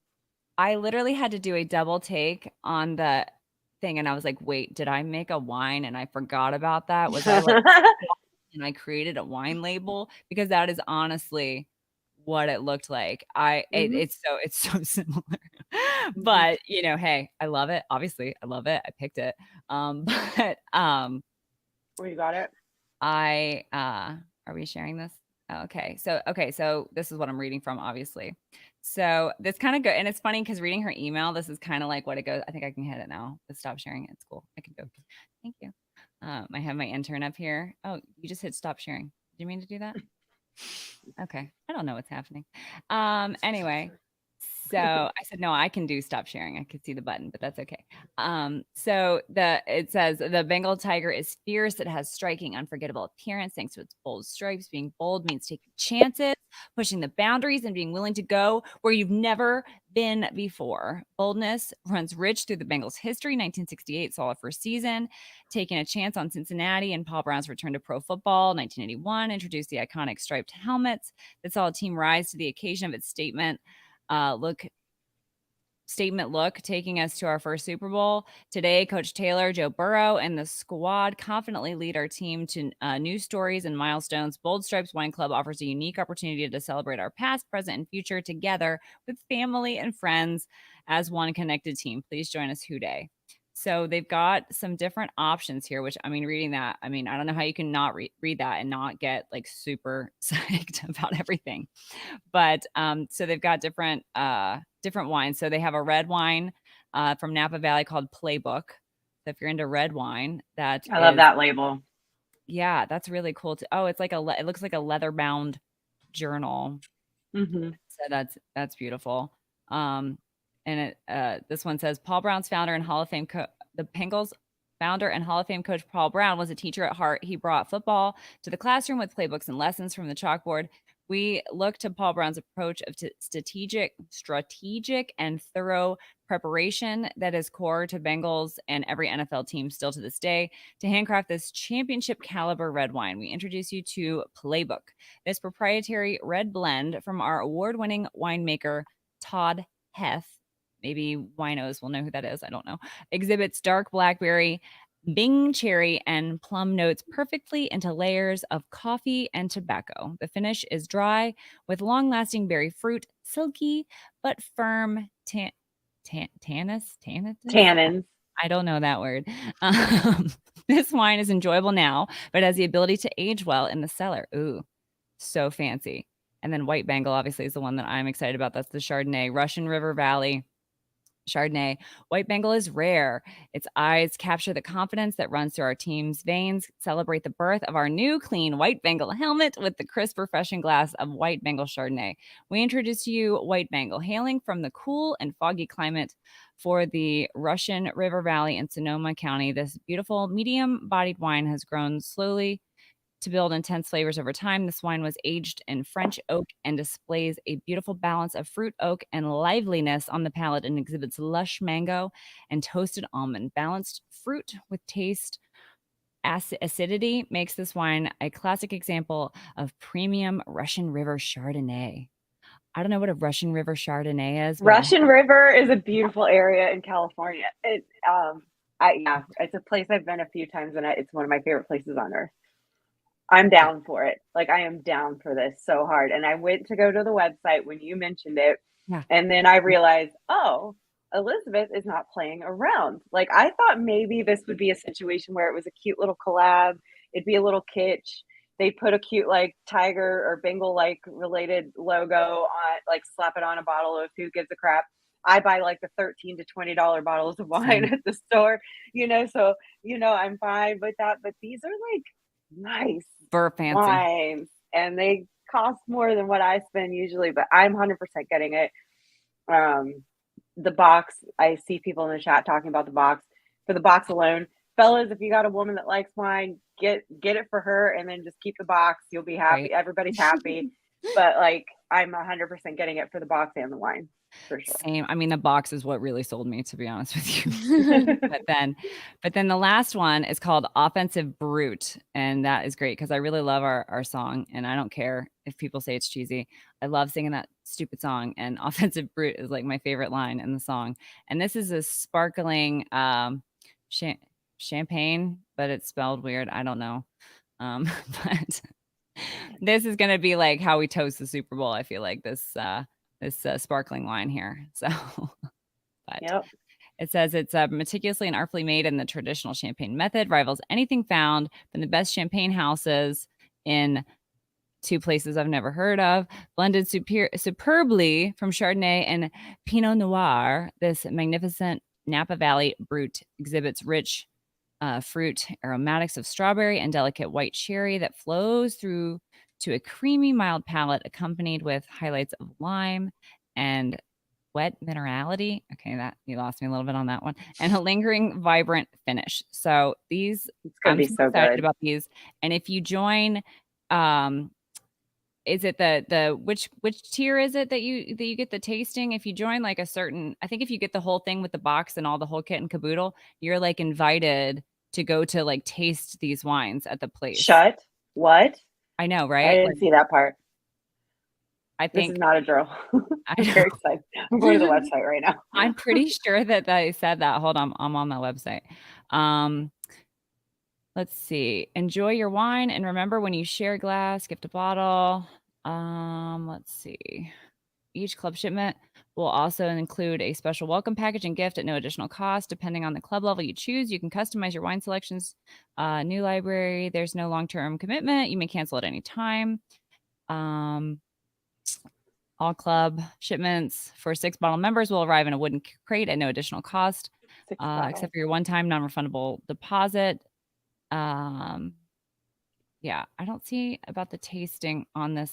I literally had to do a double take on the thing, and I was like, wait, did I make a wine and I forgot about that? Was I like and I created a wine label? Because that is honestly what it looked like. It's so similar. But you know, hey, I love it. Obviously, I love it. I picked it. But Where you got it? are we sharing this? Okay. So this is what I'm reading from, obviously. So this kind of go, and it's funny because reading her email, this is kind of like what it goes. I think I can hit it now. Let's stop sharing it. It's cool. I can go. Thank you. I have my intern up here. Oh, you just hit stop sharing. Did you mean to do that? Okay. I don't know what's happening. Anyway, so I said, no, I can do stop sharing. I could see the button, but that's okay. So it says the Bengal tiger is fierce. It has striking, unforgettable appearance thanks to its bold stripes. Being bold means taking chances, pushing the boundaries, and being willing to go where you've never been before. Boldness runs rich through the Bengals' history. 1968 saw a first season, taking a chance on Cincinnati and Paul Brown's return to pro football. 1981 introduced the iconic striped helmets that saw a team rise to the occasion of its statement look, taking us to our first Super Bowl. Today, Coach Taylor, Joe Burrow, and the squad confidently lead our team to new stories and milestones. Bold Stripes Wine Club offers a unique opportunity to celebrate our past, present, and future together with family and friends as one connected team. Please join us Houday. So they've got some different options here, which, I mean, reading that, I mean, I don't know how you can not read that and not get like super psyched about everything. But so they've got different wines. So they have a red wine from Napa Valley called Playbook. So if you're into red wine, I love that label. Yeah, that's really cool. It's like it looks like a leather bound journal. So that's beautiful. And this one says Paul Brown's founder and Hall of Fame the Bengals founder and Hall of Fame coach Paul Brown was a teacher at heart. He brought football to the classroom with playbooks and lessons from the chalkboard. We look to Paul Brown's approach of strategic and thorough preparation that is core to Bengals and every NFL team still to this day to handcraft this championship caliber red wine. We introduce you to Playbook, this proprietary red blend from our award-winning winemaker Todd Heth. Maybe winos will know who that is. I don't know. Exhibits dark blackberry, Bing cherry, and plum notes perfectly into layers of coffee and tobacco. The finish is dry with long-lasting berry fruit, silky but firm tannins. I don't know that word. This wine is enjoyable now, but has the ability to age well in the cellar. Ooh, so fancy. And then White Bengal, obviously, is the one that I'm excited about. That's the Chardonnay, Russian River Valley Chardonnay. White Bengal is rare. Its eyes capture the confidence that runs through our team's veins. Celebrate the birth of our new clean White Bengal helmet with the crisp, refreshing glass of White Bengal Chardonnay. We introduce to you White Bengal, hailing from the cool and foggy climate for the Russian River Valley in Sonoma County. This beautiful, medium-bodied wine has grown slowly to build intense flavors over time. This wine was aged in French oak and displays a beautiful balance of fruit, oak, and liveliness on the palate and exhibits lush mango and toasted almond. Balanced fruit with taste acidity makes this wine a classic example of premium Russian River Chardonnay. I don't know what a Russian River Chardonnay is. Russian River is a beautiful area in California. Yeah, it's a place I've been a few times, and it's one of my favorite places on earth. I'm down for it. Like, I am down for this so hard. And I went to go to the website when you mentioned it, Yeah. and then I realized, oh, Elizabeth is not playing around. Like, I thought maybe this would be a situation where it was a cute little collab. It'd be a little kitsch. They put a cute like tiger or Bengal like related logo on, like slap it on a bottle of who gives a crap. I buy like the $13 to $20 bottles of wine at the store, so I'm fine with that. But these are like nice fancy wines, and they cost more than what I spend usually, but I'm 100% getting it. The box, I see people in the chat talking about the box. For the box alone, fellas, if you got a woman that likes wine, get it for her, and then just keep the box. You'll be happy. Right. Everybody's happy. But like, I'm 100% getting it for the box and the wine. For sure. Same. I mean, the box is what really sold me, to be honest with you. but then the last one is called Offensive Brute. And that is great because I really love our song. And I don't care if people say it's cheesy. I love singing that stupid song. And Offensive Brute is like my favorite line in the song. And this is a sparkling champagne, but it's spelled weird. I don't know. But this is going to be like how we toast the Super Bowl. I feel like this sparkling wine here. So, but yep. It says it's meticulously and artfully made in the traditional champagne method, rivals anything found from the best champagne houses in 2 places I've never heard of, blended superbly from Chardonnay and Pinot Noir. This magnificent Napa Valley Brut exhibits rich fruit aromatics of strawberry and delicate white cherry that flows through to a creamy, mild palate, accompanied with highlights of lime and wet minerality. Okay, that you lost me a little bit on that one. And a lingering, vibrant finish. So these, I'm so excited good about these. And if you join, is it the which tier is it that you get the tasting? If you join like a certain, I think if you get the whole thing with the box and all the whole kit and caboodle, you're like invited to go to like taste these wines at the place. What? I know, right? I didn't see that part. I think this is not a drill. I'm very excited. I'm going to the website right now. I'm pretty sure that they said that. Hold on, I'm on that website. Let's see. Enjoy your wine, and remember, when you share a glass, gift a bottle. Let's see. Each club shipment will also include a special welcome package and gift at no additional cost. Depending on the club level you choose, you can customize your wine selections. New library. There's no long-term commitment. You may cancel at any time. All club shipments for 6-bottle members will arrive in a wooden crate at no additional cost, except for your one-time non-refundable deposit. Yeah, I don't see about the tasting on this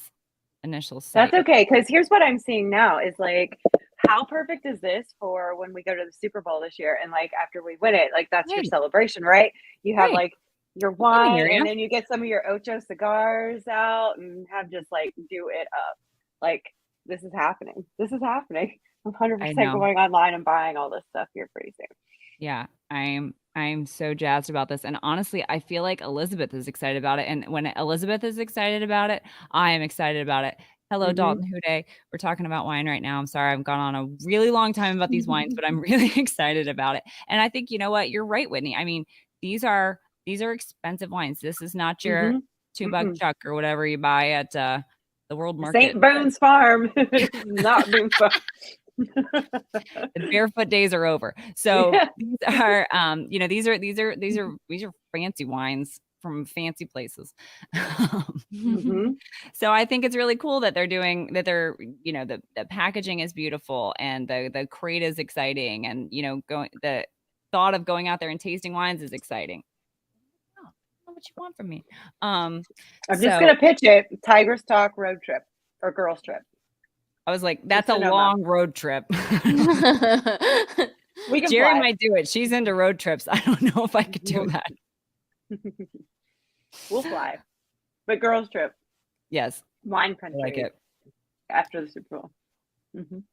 initial site. That's okay, because here's what I'm seeing now is like, how perfect is this for when we go to the Super Bowl this year, and like after we win it, like that's your celebration, right? You have like your wine, and then you get some of your Ocho cigars out and have just like do it up. Like, this is happening. This is happening. I'm 100% going online and buying all this stuff here pretty soon. Yeah, I'm so jazzed about this. And honestly, I feel like Elizabeth is excited about it. And when Elizabeth is excited about it, I am excited about it. Hello, Dalton Huday. We're talking about wine right now. I'm sorry, I've gone on a really long time about these wines, but I'm really excited about it. And I think, you know what? You're right, Whitney. I mean, these are expensive wines. This is not your $2 chuck or whatever you buy at the World Market. St. Boone's Farm. Not Boone's Farm. The barefoot days are over. So these are, these are fancy wines from fancy places. So I think it's really cool that they're doing that. They're, the packaging is beautiful and the crate is exciting, and the thought of going out there and tasting wines is exciting. I don't know what you want from me. I'm just gonna pitch it: Tigress Talk road trip or girls trip. I was like, that's a long road trip. Jerry might do it. She's into road trips. I don't know if I could do that. We'll fly. But girls trip. Yes. Wine country. I like it. After the Super Bowl.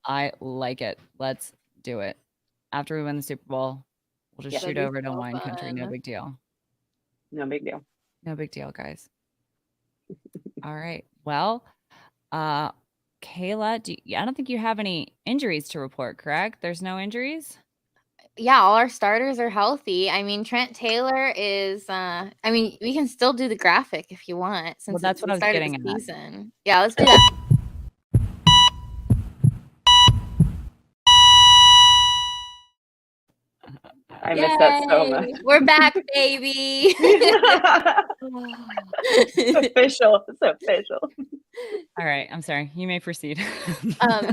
I like it. Let's do it. After we win the Super Bowl, we'll just shoot over to wine country. No big deal. No big deal. No big deal, guys. All right. Well, Kayla, I don't think you have any injuries to report, correct? There's no injuries? Yeah, all our starters are healthy. I mean, Trent Taylor is. I mean, we can still do the graphic if you want, since that's it's what the I was start of getting the at. season. Yeah, let's do that. I miss that so much. Yay! We're back, baby. It's official. It's official. All right, I'm sorry. You may proceed.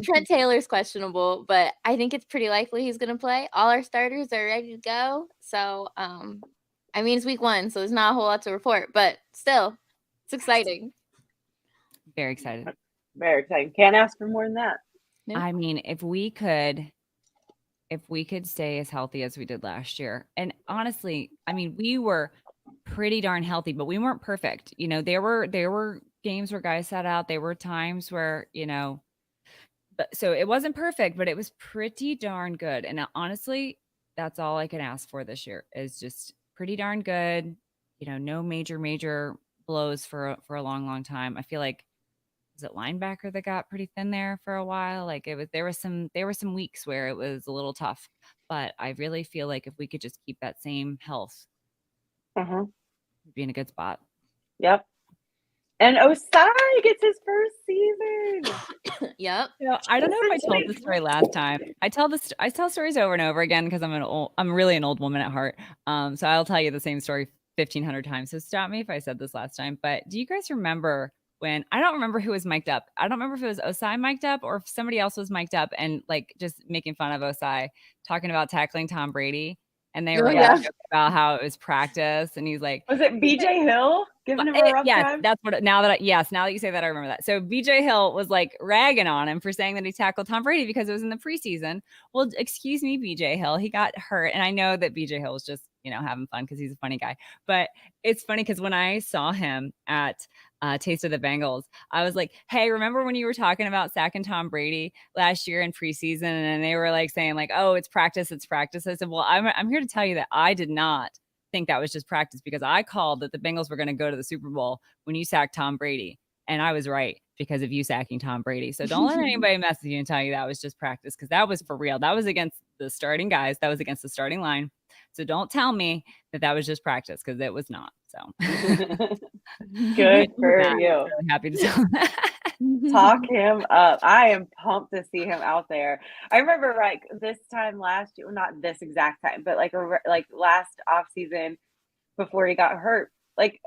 Trent Taylor's questionable, but I think it's pretty likely he's going to play. All our starters are ready to go. So, I mean, it's week 1, so there's not a whole lot to report, but still, it's exciting. Very excited. Very exciting. Can't ask for more than that. Yeah. I mean, if we could stay as healthy as we did last year, and honestly, I mean, we were pretty darn healthy, but we weren't perfect. You know, there were games where guys sat out. There were times where, you know, but so it wasn't perfect, but it was pretty darn good. And honestly, that's all I can ask for this year is just pretty darn good. You know, no major blows for a long time. I feel like was it linebacker that got pretty thin there for a while? Like there were some weeks where it was a little tough, but I really feel like if we could just keep that same health, we'd be in a good spot. Yep. And Osai gets his first season. Yep. You know, I don't know if I told this story last time. I tell stories over and over again because I'm really an old woman at heart. So I'll tell you the same story 1,500 times. So stop me if I said this last time. But do you guys remember when I don't remember who was mic'd up? I don't remember if it was Osai mic'd up or if somebody else was mic'd up and like just making fun of Osai, talking about tackling Tom Brady. And they were like about how it was practice, and he's like, was it BJ Hill giving him a rough time? That's what. Now that you say that, I remember that. So BJ Hill was like ragging on him for saying that he tackled Tom Brady because it was in the preseason. Well, excuse me, BJ Hill, he got hurt, and I know that BJ Hill was just having fun because he's a funny guy. But it's funny because when I saw him at Taste of the Bengals, I was like, hey, remember when you were talking about sacking Tom Brady last year in preseason, and they were like saying like, oh, it's practice. I said, well, I'm here to tell you that I did not think that was just practice because I called that the Bengals were going to go to the Super Bowl when you sacked Tom Brady. And I was right because of you sacking Tom Brady. So don't let anybody mess with you and tell you that was just practice because that was for real. That was against the starting guys. That was against the starting line. So don't tell me that was just practice because it was not. So good for you. I'm really happy to tell that. Talk him up. I am pumped to see him out there. I remember like this time last year, not this exact time, but like last off season before he got hurt. Like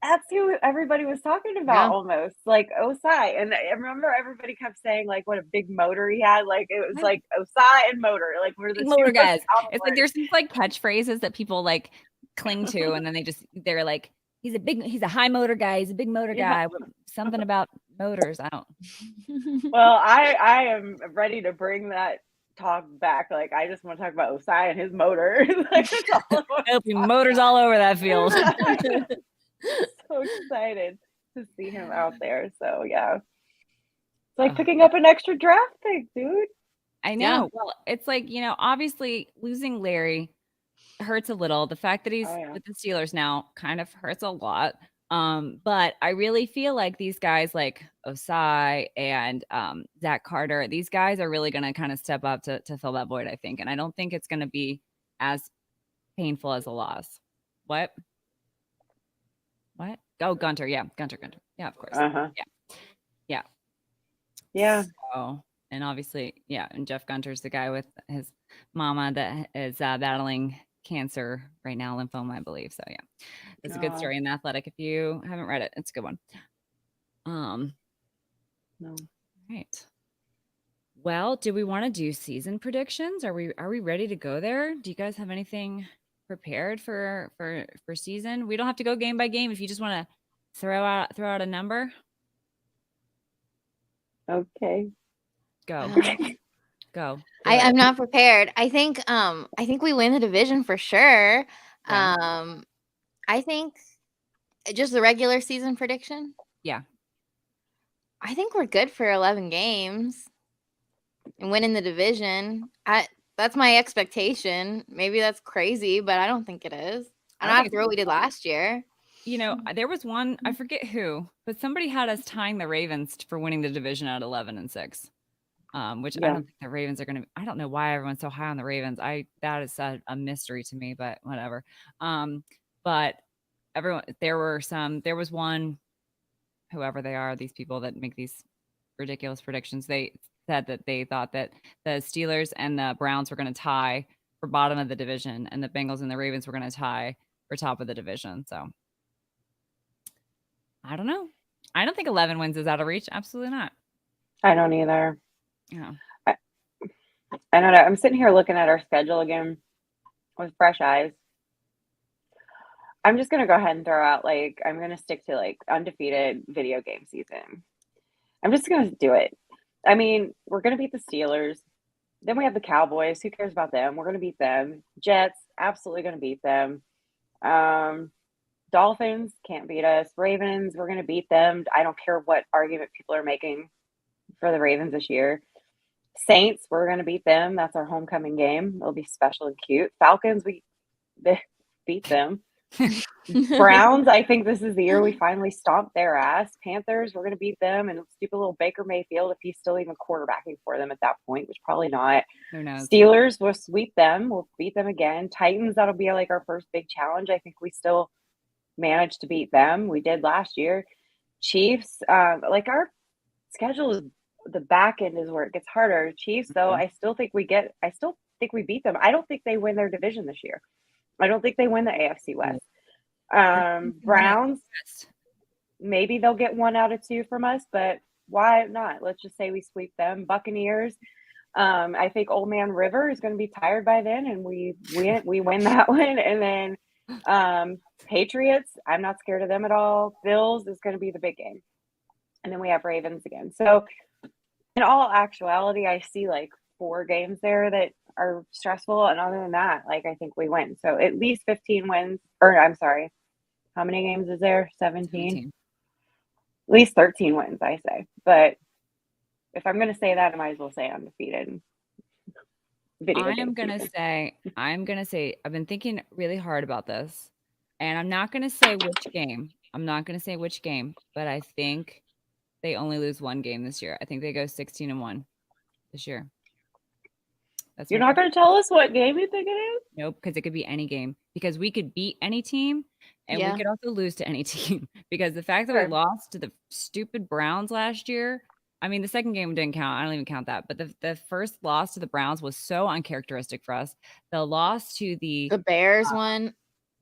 that's who everybody was talking about almost like Osai. And I remember everybody kept saying like what a big motor he had. Like it was like Osai and motor. Like we're the motor guys. It's like there's these like catchphrases that people like cling to, and then they're like, he's a high motor guy. He's a big motor guy. Something about motors. I don't. Well, I am ready to bring that talk back. Like I just want to talk about Osai and his motor. Like there'll be motors all over that field. So excited to see him out there. So yeah. It's like picking up an extra draft pick, dude. I know. Yeah. Well, it's like, obviously losing Larry hurts a little. The fact that he's with the Steelers now kind of hurts a lot. But I really feel like these guys like Osai and Zach Carter, these guys are really going to kind of step up to fill that void, I think. And I don't think it's going to be as painful as a loss. What? Oh, Gunter. Yeah. Gunter. Yeah, of course. Yeah. So, and obviously, and Jeff Gunter's the guy with his mama that is battling cancer right now, lymphoma, I believe. So yeah, it's a good story in The Athletic. If you haven't read it, it's a good one. No. Right. Well, do we want to do season predictions? Are we ready to go there? Do you guys have anything prepared for season? We don't have to go game by game if you just want to throw out a number. Okay. Go. I'm not prepared. I think we win the division for sure. Yeah. I think just the regular season prediction. Yeah. I think we're good for 11 games and winning the division. That's my expectation. Maybe that's crazy, but I don't think it is. I don't after what we did last year. There was one, I forget who, but somebody had us tying the Ravens for winning the division at 11-6. which I Yeah. don't think the Ravens are going to. I don't know why everyone's so high on the Ravens. That is a mystery to me, but whatever. But there was one, whoever they are, these people that make these ridiculous predictions. They said that they thought that the Steelers and the Browns were going to tie for bottom of the division, and the Bengals and the Ravens were going to tie for top of the division. So I don't know. I don't think 11 wins is out of reach. Absolutely not. I don't either. Yeah. I don't know. I'm sitting here looking at our schedule again with fresh eyes. I'm just going to go ahead and throw out, like, I'm going to stick to, like, undefeated video game season. I'm just going to do it. I mean, we're going to beat the Steelers. Then we have the Cowboys. Who cares about them? We're going to beat them. Jets, absolutely going to beat them. Dolphins can't beat us. Ravens, we're going to beat them. I don't care what argument people are making for the Ravens this year. Saints, we're going to beat them. That's our homecoming game. It'll be special and cute. Falcons, they beat them. Browns, I think this is the year we finally stomp their ass. Panthers, we're going to beat them. And stupid little Baker Mayfield, if he's still even quarterbacking for them at that point, which probably not. Who knows? Steelers, we'll sweep them. We'll beat them again. Titans, that'll be like our first big challenge. I think we still managed to beat them. We did last year. Chiefs, like our schedule is the back end is where it gets harder. Chiefs, though, I still think we beat them. I don't think they win their division this year. I don't think they win the AFC West. Browns, maybe they'll get 1 out of 2 from us, but why not? Let's just say we sweep them. Buccaneers, I think Old Man River is going to be tired by then, and we win that one. And then Patriots, I'm not scared of them at all. Bills is going to be the big game. And then we have Ravens again. So in all actuality, I see like 4 games there that are stressful. And other than that, like, I think we win. So at least 15 wins, or I'm sorry, how many games is there? 17? At least 13 wins, I say. But if I'm going to say that, I might as well say undefeated. I'm going to say, I've been thinking really hard about this, and I'm not going to say which game. But I think they only lose 1 game this year. I think they go 16-1 this year. You're not going to tell us what game you think it is? Nope, because it could be any game. Because we could beat any team, and we could also lose to any team. Because the fact that we lost to the stupid Browns last year, I mean, the second game didn't count. I don't even count that. But the first loss to the Browns was so uncharacteristic for us. The loss to the Bears one.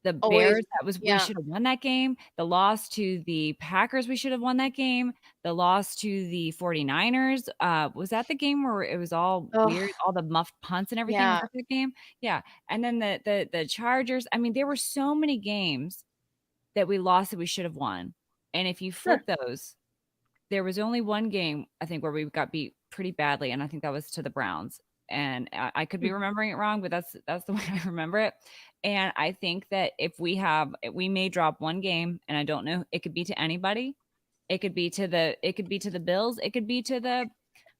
The Bears, we should have won that game. The loss to the Packers, we should have won that game. The loss to the 49ers, was that the game where it was all weird, all the muffed punts and everything? Was that the game? Yeah. And then the Chargers. I mean, there were so many games that we lost that we should have won. And if you flip those, there was only 1 game, I think, where we got beat pretty badly, and I think that was to the Browns. And I could be remembering it wrong, but that's the way I remember it. And I think that we may drop 1 game, and I don't know, it could be to anybody. It could be to the Bills. It could be to the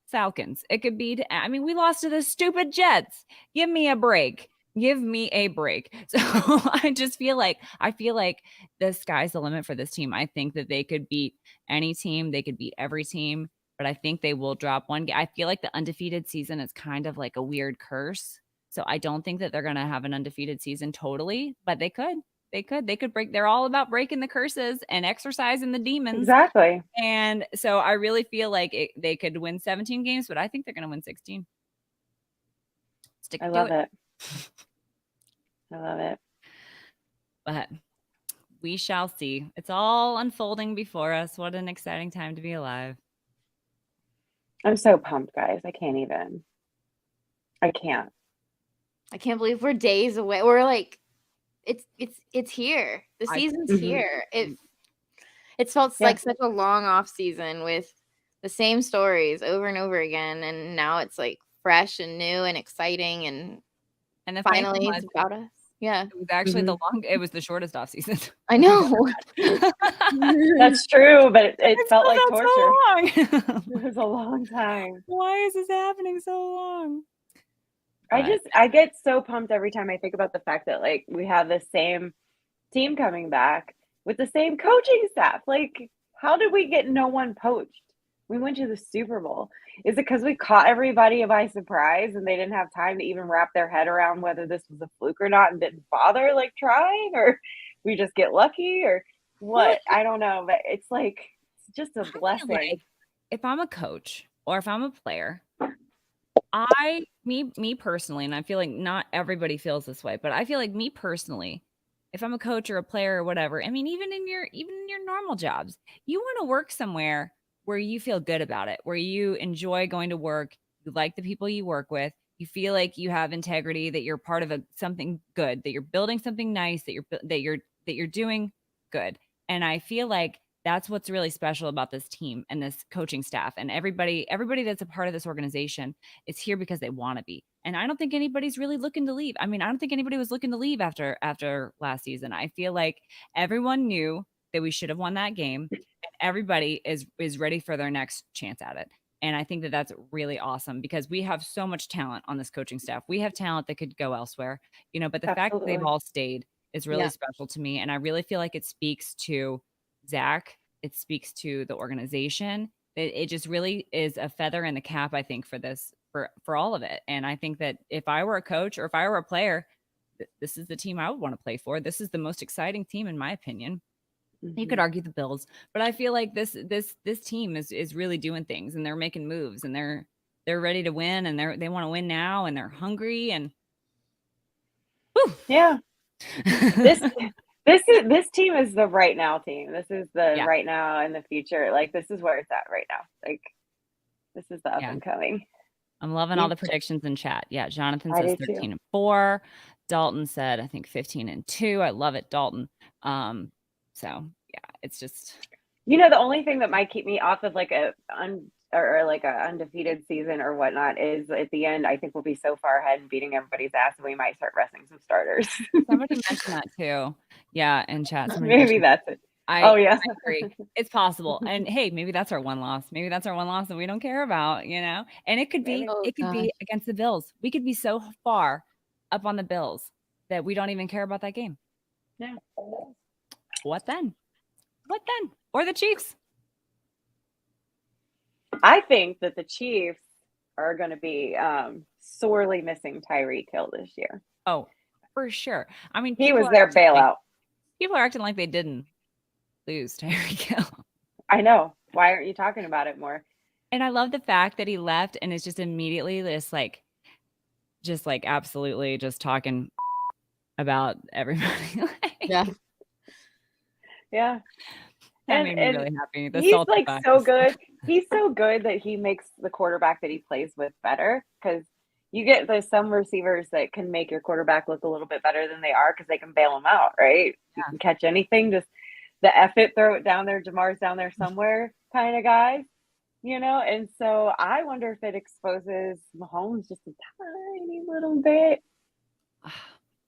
Falcons. It could be we lost to the stupid Jets. Give me a break. So I feel like the sky's the limit for this team. I think that they could beat any team. They could beat every team. But I think they will drop 1 game. I feel like the undefeated season is kind of like a weird curse. So I don't think that they're going to have an undefeated season totally, but they could. They could break. They're all about breaking the curses and exorcising the demons. Exactly. And so I really feel like they could win 17 games, but I think they're going to win 16. I love it. I love it. But we shall see. It's all unfolding before us. What an exciting time to be alive. I'm so pumped, guys. I can't even. I can't believe we're days away. We're like, it's here. The season's here. It felt like such a long off season with the same stories over and over again, and now it's like fresh and new and exciting, and finally it's about us. Yeah, it was actually it was the shortest off season. I know. That's true, but it felt like torture. So long. It was a long time. Why is this happening so long? I get so pumped every time I think about the fact that, like, we have the same team coming back with the same coaching staff. Like, how did we get no one poached? We went to the Super Bowl. Is it because we caught everybody by surprise and they didn't have time to even wrap their head around whether this was a fluke or not and didn't bother like trying, or we just get lucky, or what? I don't know, but it's like it's just a I feel blessing. like if I'm a coach or if I'm a player, me personally, and I feel like not everybody feels this way, but I feel like me personally, if I'm a coach or a player or whatever, I mean, even in your normal jobs, you want to work somewhere where you feel good about it, where you enjoy going to work, you like the people you work with, you feel like you have integrity, that you're part of something good, that you're building something nice, that you're doing good. And I feel like that's what's really special about this team and this coaching staff and everybody that's a part of this organization is here because they want to be. And I don't think anybody's really looking to leave. I mean, I don't think anybody was looking to leave after last season. I feel like everyone knew that we should have won that game, and everybody is ready for their next chance at it. And I think that that's really awesome because we have so much talent on this coaching staff. We have talent that could go elsewhere, but the fact that they've Absolutely. all stayed is really Yeah. special to me. And I really feel like it speaks to Zach. It speaks to the organization. It just really is a feather in the cap, I think, for this, for all of it. And I think that if I were a coach or if I were a player, this is the team I would want to play for. This is the most exciting team, in my opinion. You could argue the Bills, but I feel like this team is really doing things, and they're making moves, and they're ready to win, and they want to win now, and they're hungry, and whew. Yeah. This team is the right now team. This is the Yeah. right now and the future. Like, this is where it's at right now. Like, this is the up and coming. I'm loving all the predictions in chat. Yeah, Jonathan I says do too. 13-4. Dalton said, I think 15-2. I love it, Dalton. So yeah, it's just The only thing that might keep me off of like a undefeated season or whatnot is at the end, I think we'll be so far ahead and beating everybody's ass, and we might start resting some starters. somebody mentioned that too. Yeah, in chat. Maybe that's it. I yeah. I agree. It's possible. And hey, maybe that's our one loss. Maybe that's our one loss that we don't care about, And it could be Maybe. against the Bills. We could be so far up on the Bills that we don't even care about that game. Yeah. What then? Or the Chiefs. I think that the Chiefs are going to be sorely missing Tyreek Hill this year. Oh, for sure. I mean, he was their bailout. People are acting like they didn't lose Tyreek Hill. I know. Why aren't you talking about it more? And I love the fact that he left and is just immediately just absolutely just talking about everybody. Yeah. That made me really happy. He's like so good. He's so good that he makes the quarterback that he plays with better, because you get some receivers that can make your quarterback look a little bit better than they are because they can bail them out, right? You can catch anything, just the F it, throw it down there, Jamar's down there somewhere kind of guy, And so I wonder if it exposes Mahomes just a tiny little bit.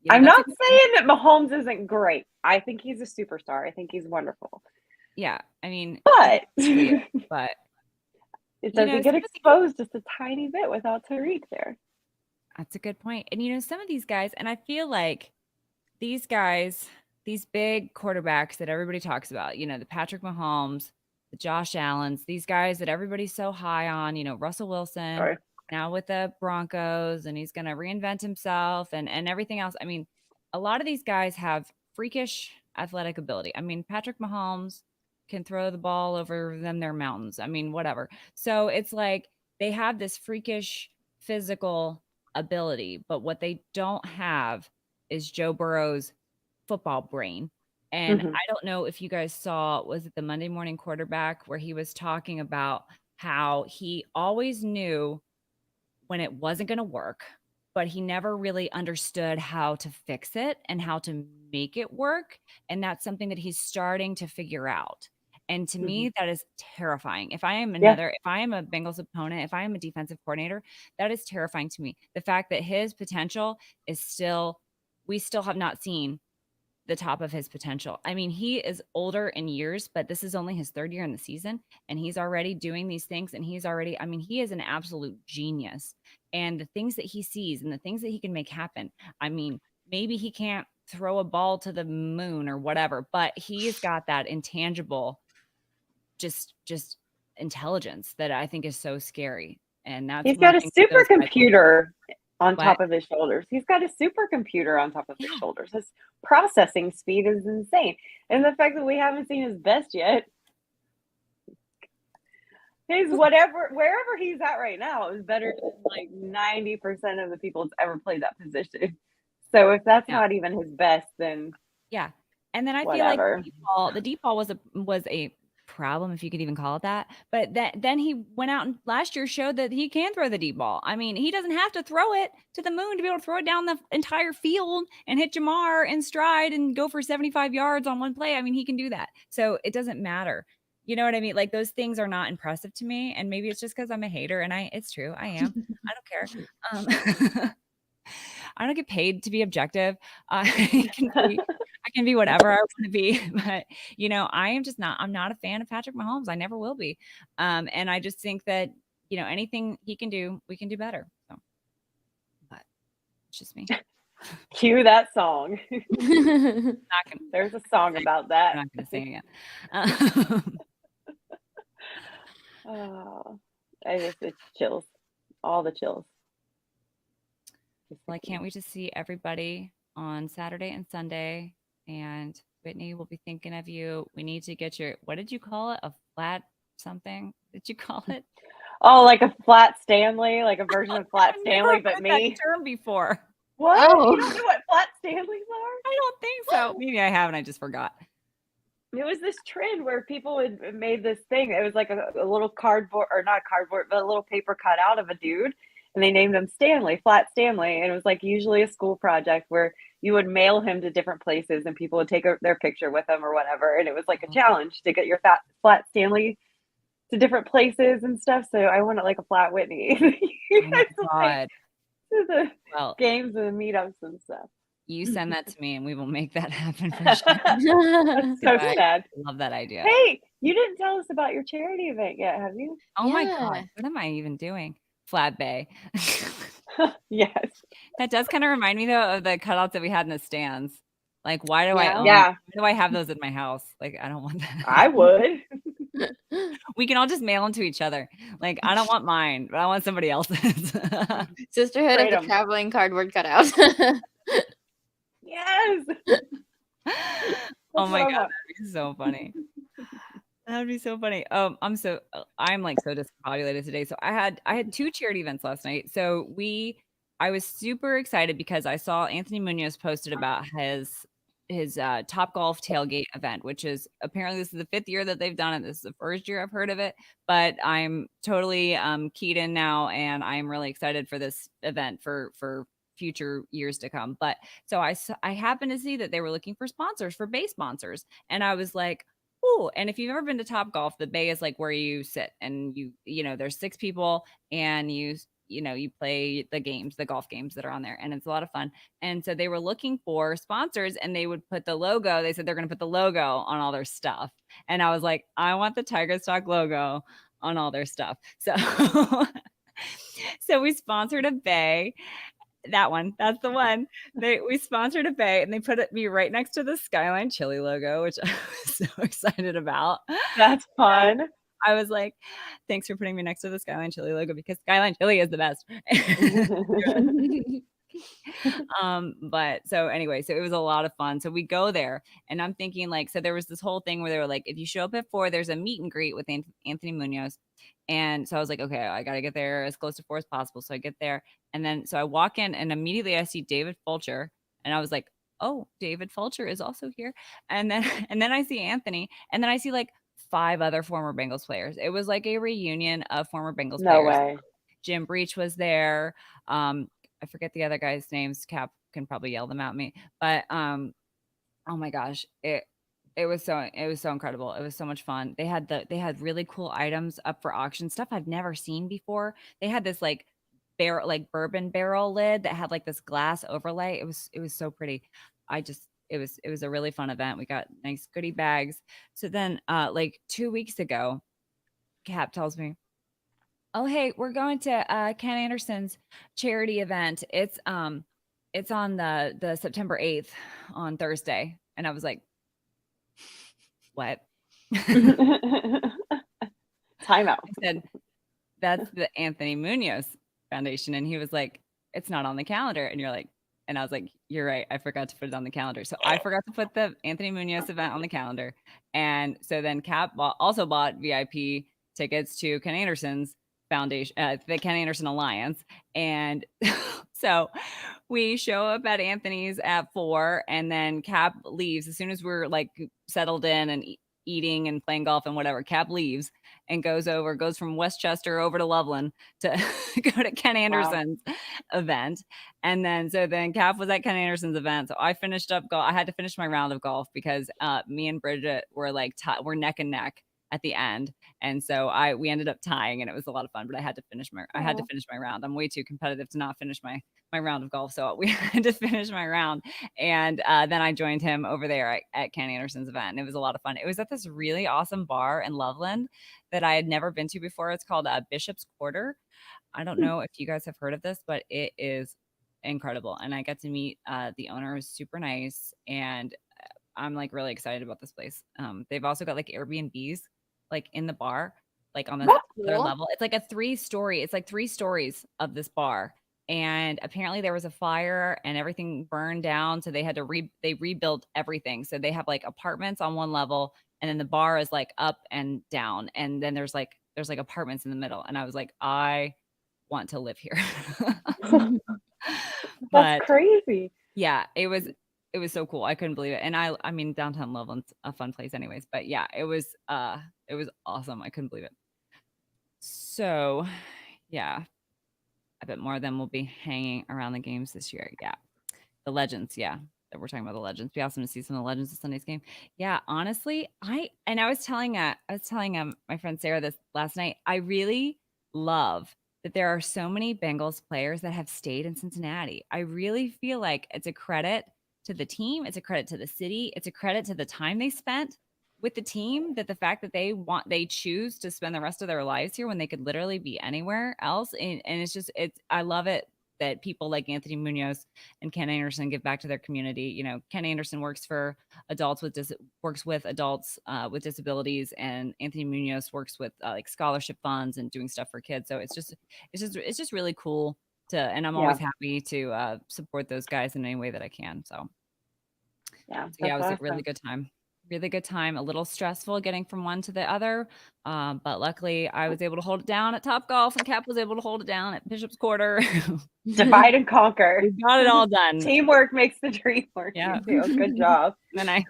Yeah, I'm not saying that Mahomes isn't great. I think he's a superstar. I think he's wonderful. Yeah, I mean, but it doesn't get exposed just a tiny bit without Tyreek there. That's a good point. And some of these guys, and I feel like these guys, these big quarterbacks that everybody talks about, the Patrick Mahomes, the Josh Allens, these guys that everybody's so high on, Russell Wilson, now with the Broncos, and he's going to reinvent himself and everything else. I mean, a lot of these guys have freakish athletic ability. I mean, Patrick Mahomes can throw the ball over them, their mountains. I mean, whatever. So it's like they have this freakish physical ability, but what they don't have is Joe Burrow's football brain. And I don't know if you guys saw, was it the Monday Morning Quarterback, where he was talking about how he always knew when it wasn't going to work, but he never really understood how to fix it and how to make it work. And that's something that he's starting to figure out. And to me, that is terrifying. If I am a Bengals opponent, if I am a defensive coordinator, that is terrifying to me. The fact that his potential is we still have not seen the top of his potential. I mean, he is older in years, but this is only his third year in the season, and he's already doing these things. And he is an absolute genius. And the things that he sees and the things that he can make happen. I mean, maybe he can't throw a ball to the moon or whatever, but he's got that intangible, just intelligence that I think is so scary. And that's He's got a one thing that those guys- supercomputer on What? top of his shoulders. He's got a supercomputer on top of his shoulders. His processing speed is insane. And the fact that we haven't seen his best yet, his wherever he's at right now is better than like 90% of the people that's ever played that position. So if that's not even his best, then yeah. And then I whatever. feel like the deep ball was a problem, if you could even call it that. But then he went out and last year showed that he can throw the deep ball. I mean, he doesn't have to throw it to the moon to be able to throw it down the entire field and hit Jamar in stride and go for 75 yards on one play. I mean, he can do that. So it doesn't matter. You know what I mean? Like those things are not impressive to me. And maybe it's just because I'm a hater, and it's true. I am. I don't care. I don't get paid to be objective. I can be whatever I want to be, but I'm not a fan of Patrick Mahomes. I never will be. And I just think that, anything he can do, we can do better. So, but it's just me. Cue that song. Not gonna, There's a song about that. I'm not going to sing again. Oh, it's chills. All the chills. Well, can't we just see everybody on Saturday and Sunday? And Whitney will be thinking of you. We need to get what did you call it? A flat something? Did you call it? Oh, like a Flat Stanley, like a version of Flat Stanley, but me. That term before. What? Oh. You don't know what Flat Stanleys are? I don't think so. Maybe I haven't. I just forgot. It was this trend where people had made this thing. It was like a little cardboard, or not cardboard, but a little paper cutout of a dude. And they named him Stanley, Flat Stanley. And it was like usually a school project where you would mail him to different places and people would take their picture with him or whatever. And it was like a challenge to get your Flat Stanley to different places and stuff. So I wanted like a Flat Whitney. You guys like to the games and meetups and stuff. You send that to me and we will make that happen for sure. That's so sad. I love that idea. Hey, you didn't tell us about your charity event yet, have you? Oh my God. What am I even doing? Flat Bay. Yes. That does kind of remind me though of the cutouts that we had in the stands. Like, why do why do I have those in my house? Like, I don't want that. I would. We can all just mail them to each other. Like, I don't want mine, but I want somebody else's. Sisterhood of the traveling cardboard cutouts. Yes. Oh my God, that'd be so funny. That would be so funny. I'm like so discombobulated today. So I had 2 charity events last night. So I was super excited because I saw Anthony Munoz posted about his Top Golf tailgate event, which is apparently this is the 5th year that they've done it. This is the first year I've heard of it, but I'm totally keyed in now, and I'm really excited for this event for future years to come. But so I happened to see that they were looking for sponsors, for bay sponsors, and I was like, ooh. And if you've ever been to Top Golf, the bay is like where you sit, and there's 6 people, and you play the golf games that are on there, and it's a lot of fun. And so they were looking for sponsors, and they would put the logo. They said they're going to put the logo on all their stuff. And I was like, I want the Tigress Talk logo on all their stuff. So we sponsored a bay. That's the one. We sponsored a bay, and they put me right next to the Skyline Chili logo, which I was so excited about. That's fun. I was like, thanks for putting me next to the Skyline Chili logo, because Skyline Chili is the best. But so anyway, so it was a lot of fun. So we go there, and I'm thinking so there was this whole thing where they were like, if you show up at 4, there's a meet and greet with Anthony Munoz. And so I was like, okay, I got to get there as close to 4 as possible. So I get there, and then so I walk in, and immediately I see David Fulcher, and I was like, oh, David Fulcher is also here. And then I see Anthony, and then I see 5 other former Bengals players. It was like a reunion of former Bengals players. No way. Jim Breach was there. I forget the other guys' names. Cap can probably yell them at me. But oh my gosh, it was so incredible. It was so much fun. They had really cool items up for auction, stuff I've never seen before. They had this bourbon barrel lid that had this glass overlay. It was so pretty. It was a really fun event. We got nice goodie bags. So then 2 weeks ago, Cap tells me, oh, hey, we're going to Ken Anderson's charity event. It's on the September 8th on Thursday. And I was like, what? Timeout. I said, that's the Anthony Munoz Foundation. And he was like, it's not on the calendar. And I was like, you're right. I forgot to put it on the calendar. So I forgot to put the Anthony Munoz event on the calendar. And so then Cap also bought VIP tickets to Ken Anderson's foundation, the Ken Anderson Alliance. And so we show up at Anthony's at 4, and then Cap leaves as soon as we're like settled in and eating and playing golf and whatever. Cap leaves and goes from Westchester over to Loveland to go to Ken Anderson's event. And then Cap was at Ken Anderson's event. So I finished up golf. I had to finish my round of golf because me and Bridget were like we're neck and neck at the end. And so we ended up tying, and it was a lot of fun, but I had to finish my round. I'm way too competitive to not finish my round of golf. So we had to finish my round. And then I joined him over there at Ken Anderson's event. And it was a lot of fun. It was at this really awesome bar in Loveland that I had never been to before. It's called Bishop's Quarter. I don't know if you guys have heard of this, but it is incredible. And I got to meet the owner, who's super nice. And I'm like really excited about this place. They've also got like Airbnbs like in the bar, like on the other level. It's like a 3-story. It's like 3 stories of this bar. And apparently there was a fire and everything burned down. So they had to they rebuilt everything. So they have like apartments on one level, and then the bar is like up and down. And then there's like apartments in the middle. And I was like, I want to live here. That's crazy. Yeah, it was so cool. I couldn't believe it. And I mean, downtown Loveland's a fun place anyways, but yeah, it was awesome. I couldn't believe it. So yeah, I bet more of them will be hanging around the games this year. Yeah. The Legends. Yeah. That we're talking about the Legends. Be awesome to see some of the Legends of Sunday's game. Yeah. Honestly, I was telling my friend Sarah this last night. I really love that there are so many Bengals players that have stayed in Cincinnati. I really feel like it's a credit to the team. It's a credit to the city. It's a credit to the time they spent with the team, that the fact that they choose to spend the rest of their lives here when they could literally be anywhere else. And I love it that people like Anthony Munoz and Ken Anderson give back to their community. You know, Ken Anderson works with adults with disabilities, and Anthony Munoz works with like scholarship funds and doing stuff for kids. So it's just really cool and I'm always happy to support those guys in any way that I can. So it was a really good time. Really good time. A little stressful getting from one to the other. But luckily I was able to hold it down at Topgolf, and Cap was able to hold it down at Bishop's Quarter. Divide and conquer. We got it all done. Teamwork makes the dream work. Yeah. Good job. Then I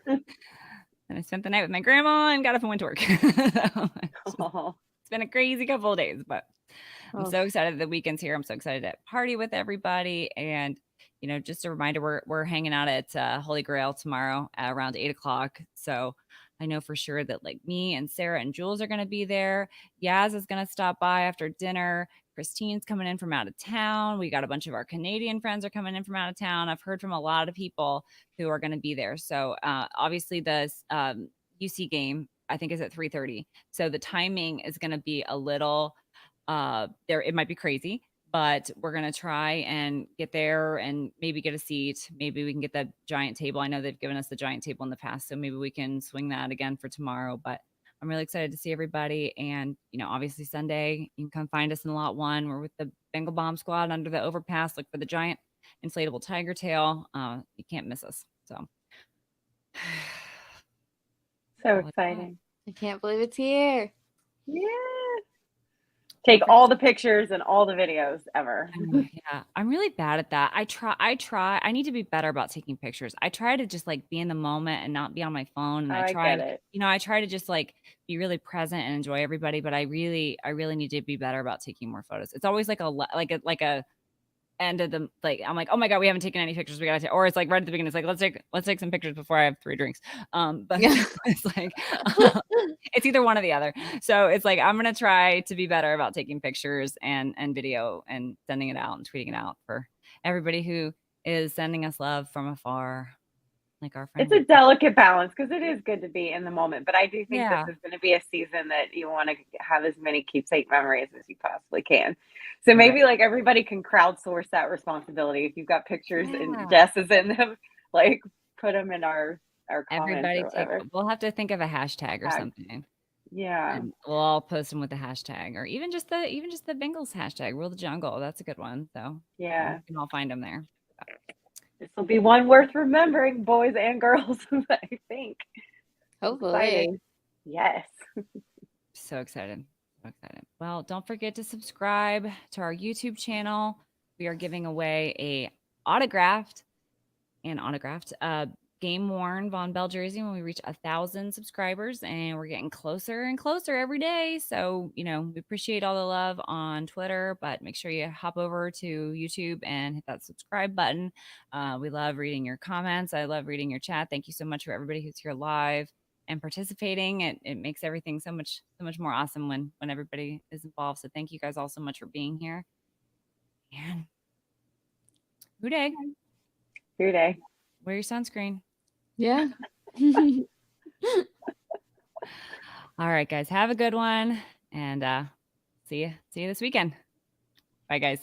spent the night with my grandma and got up and went to work. It's been a crazy couple of days, but I'm so excited that the weekend's here. I'm so excited to party with everybody. And you know, just a reminder, we're hanging out at Holy Grail tomorrow at around 8:00. So I know for sure that like me and Sarah and Jules are going to be there. Yaz is going to stop by after dinner. Christine's coming in from out of town. We got a bunch of our Canadian friends are coming in from out of town. I've heard from a lot of people who are going to be there. So obviously the UC game, I think, is at 3:30. So the timing is going to be a little it might be crazy, but we're going to try and get there and maybe get a seat. Maybe we can get that giant table. I know they've given us the giant table in the past, so maybe we can swing that again for tomorrow. But I'm really excited to see everybody. And, you know, obviously Sunday, you can come find us in lot 1. We're with the Bengal Bomb Squad under the overpass. Look for the giant inflatable tiger tail. You can't miss us. So exciting. I can't believe it's here. Yeah. Take all the pictures and all the videos ever. Yeah, I'm really bad at that. I try. I need to be better about taking pictures. I try to just like be in the moment and not be on my phone. And I try to just like be really present and enjoy everybody. But I really need to be better about taking more photos. It's always like a end of the, like, I'm like, oh my God, we haven't taken any pictures. We got to, or it's like right at the beginning. It's like, let's take some pictures before I have 3 drinks. But it's like, it's either one or the other. So it's like, I'm going to try to be better about taking pictures and video and sending it out and tweeting it out for everybody who is sending us love from afar. Like our friends. It's a delicate balance because it is good to be in the moment, but I do think this is going to be a season that you want to have as many keepsake memories as you possibly can. So maybe like everybody can crowdsource that responsibility. If you've got pictures and Jess is in them, like put them in our comments. Everybody we'll have to think of a hashtag or something. Yeah. And we'll all post them with the hashtag, or even just the Bengals hashtag, Rule the Jungle. That's a good one. So Yeah. you can all find them there. This will be one worth remembering, boys and girls, I think. Hopefully. Exciting. Yes. So excited. So excited. Well, don't forget to subscribe to our YouTube channel. We are giving away a autographed game worn Von Bell jersey when we reach 1,000 subscribers, and we're getting closer and closer every day. So, we appreciate all the love on Twitter, but make sure you hop over to YouTube and hit that subscribe button. We love reading your comments. I love reading your chat. Thank you so much for everybody who's here live and participating. It makes everything so much more awesome when everybody is involved. So thank you guys all so much for being here. And Who Day. Your day. Wear your sunscreen. Yeah. All right, guys. Have a good one, and see you this weekend. Bye, guys.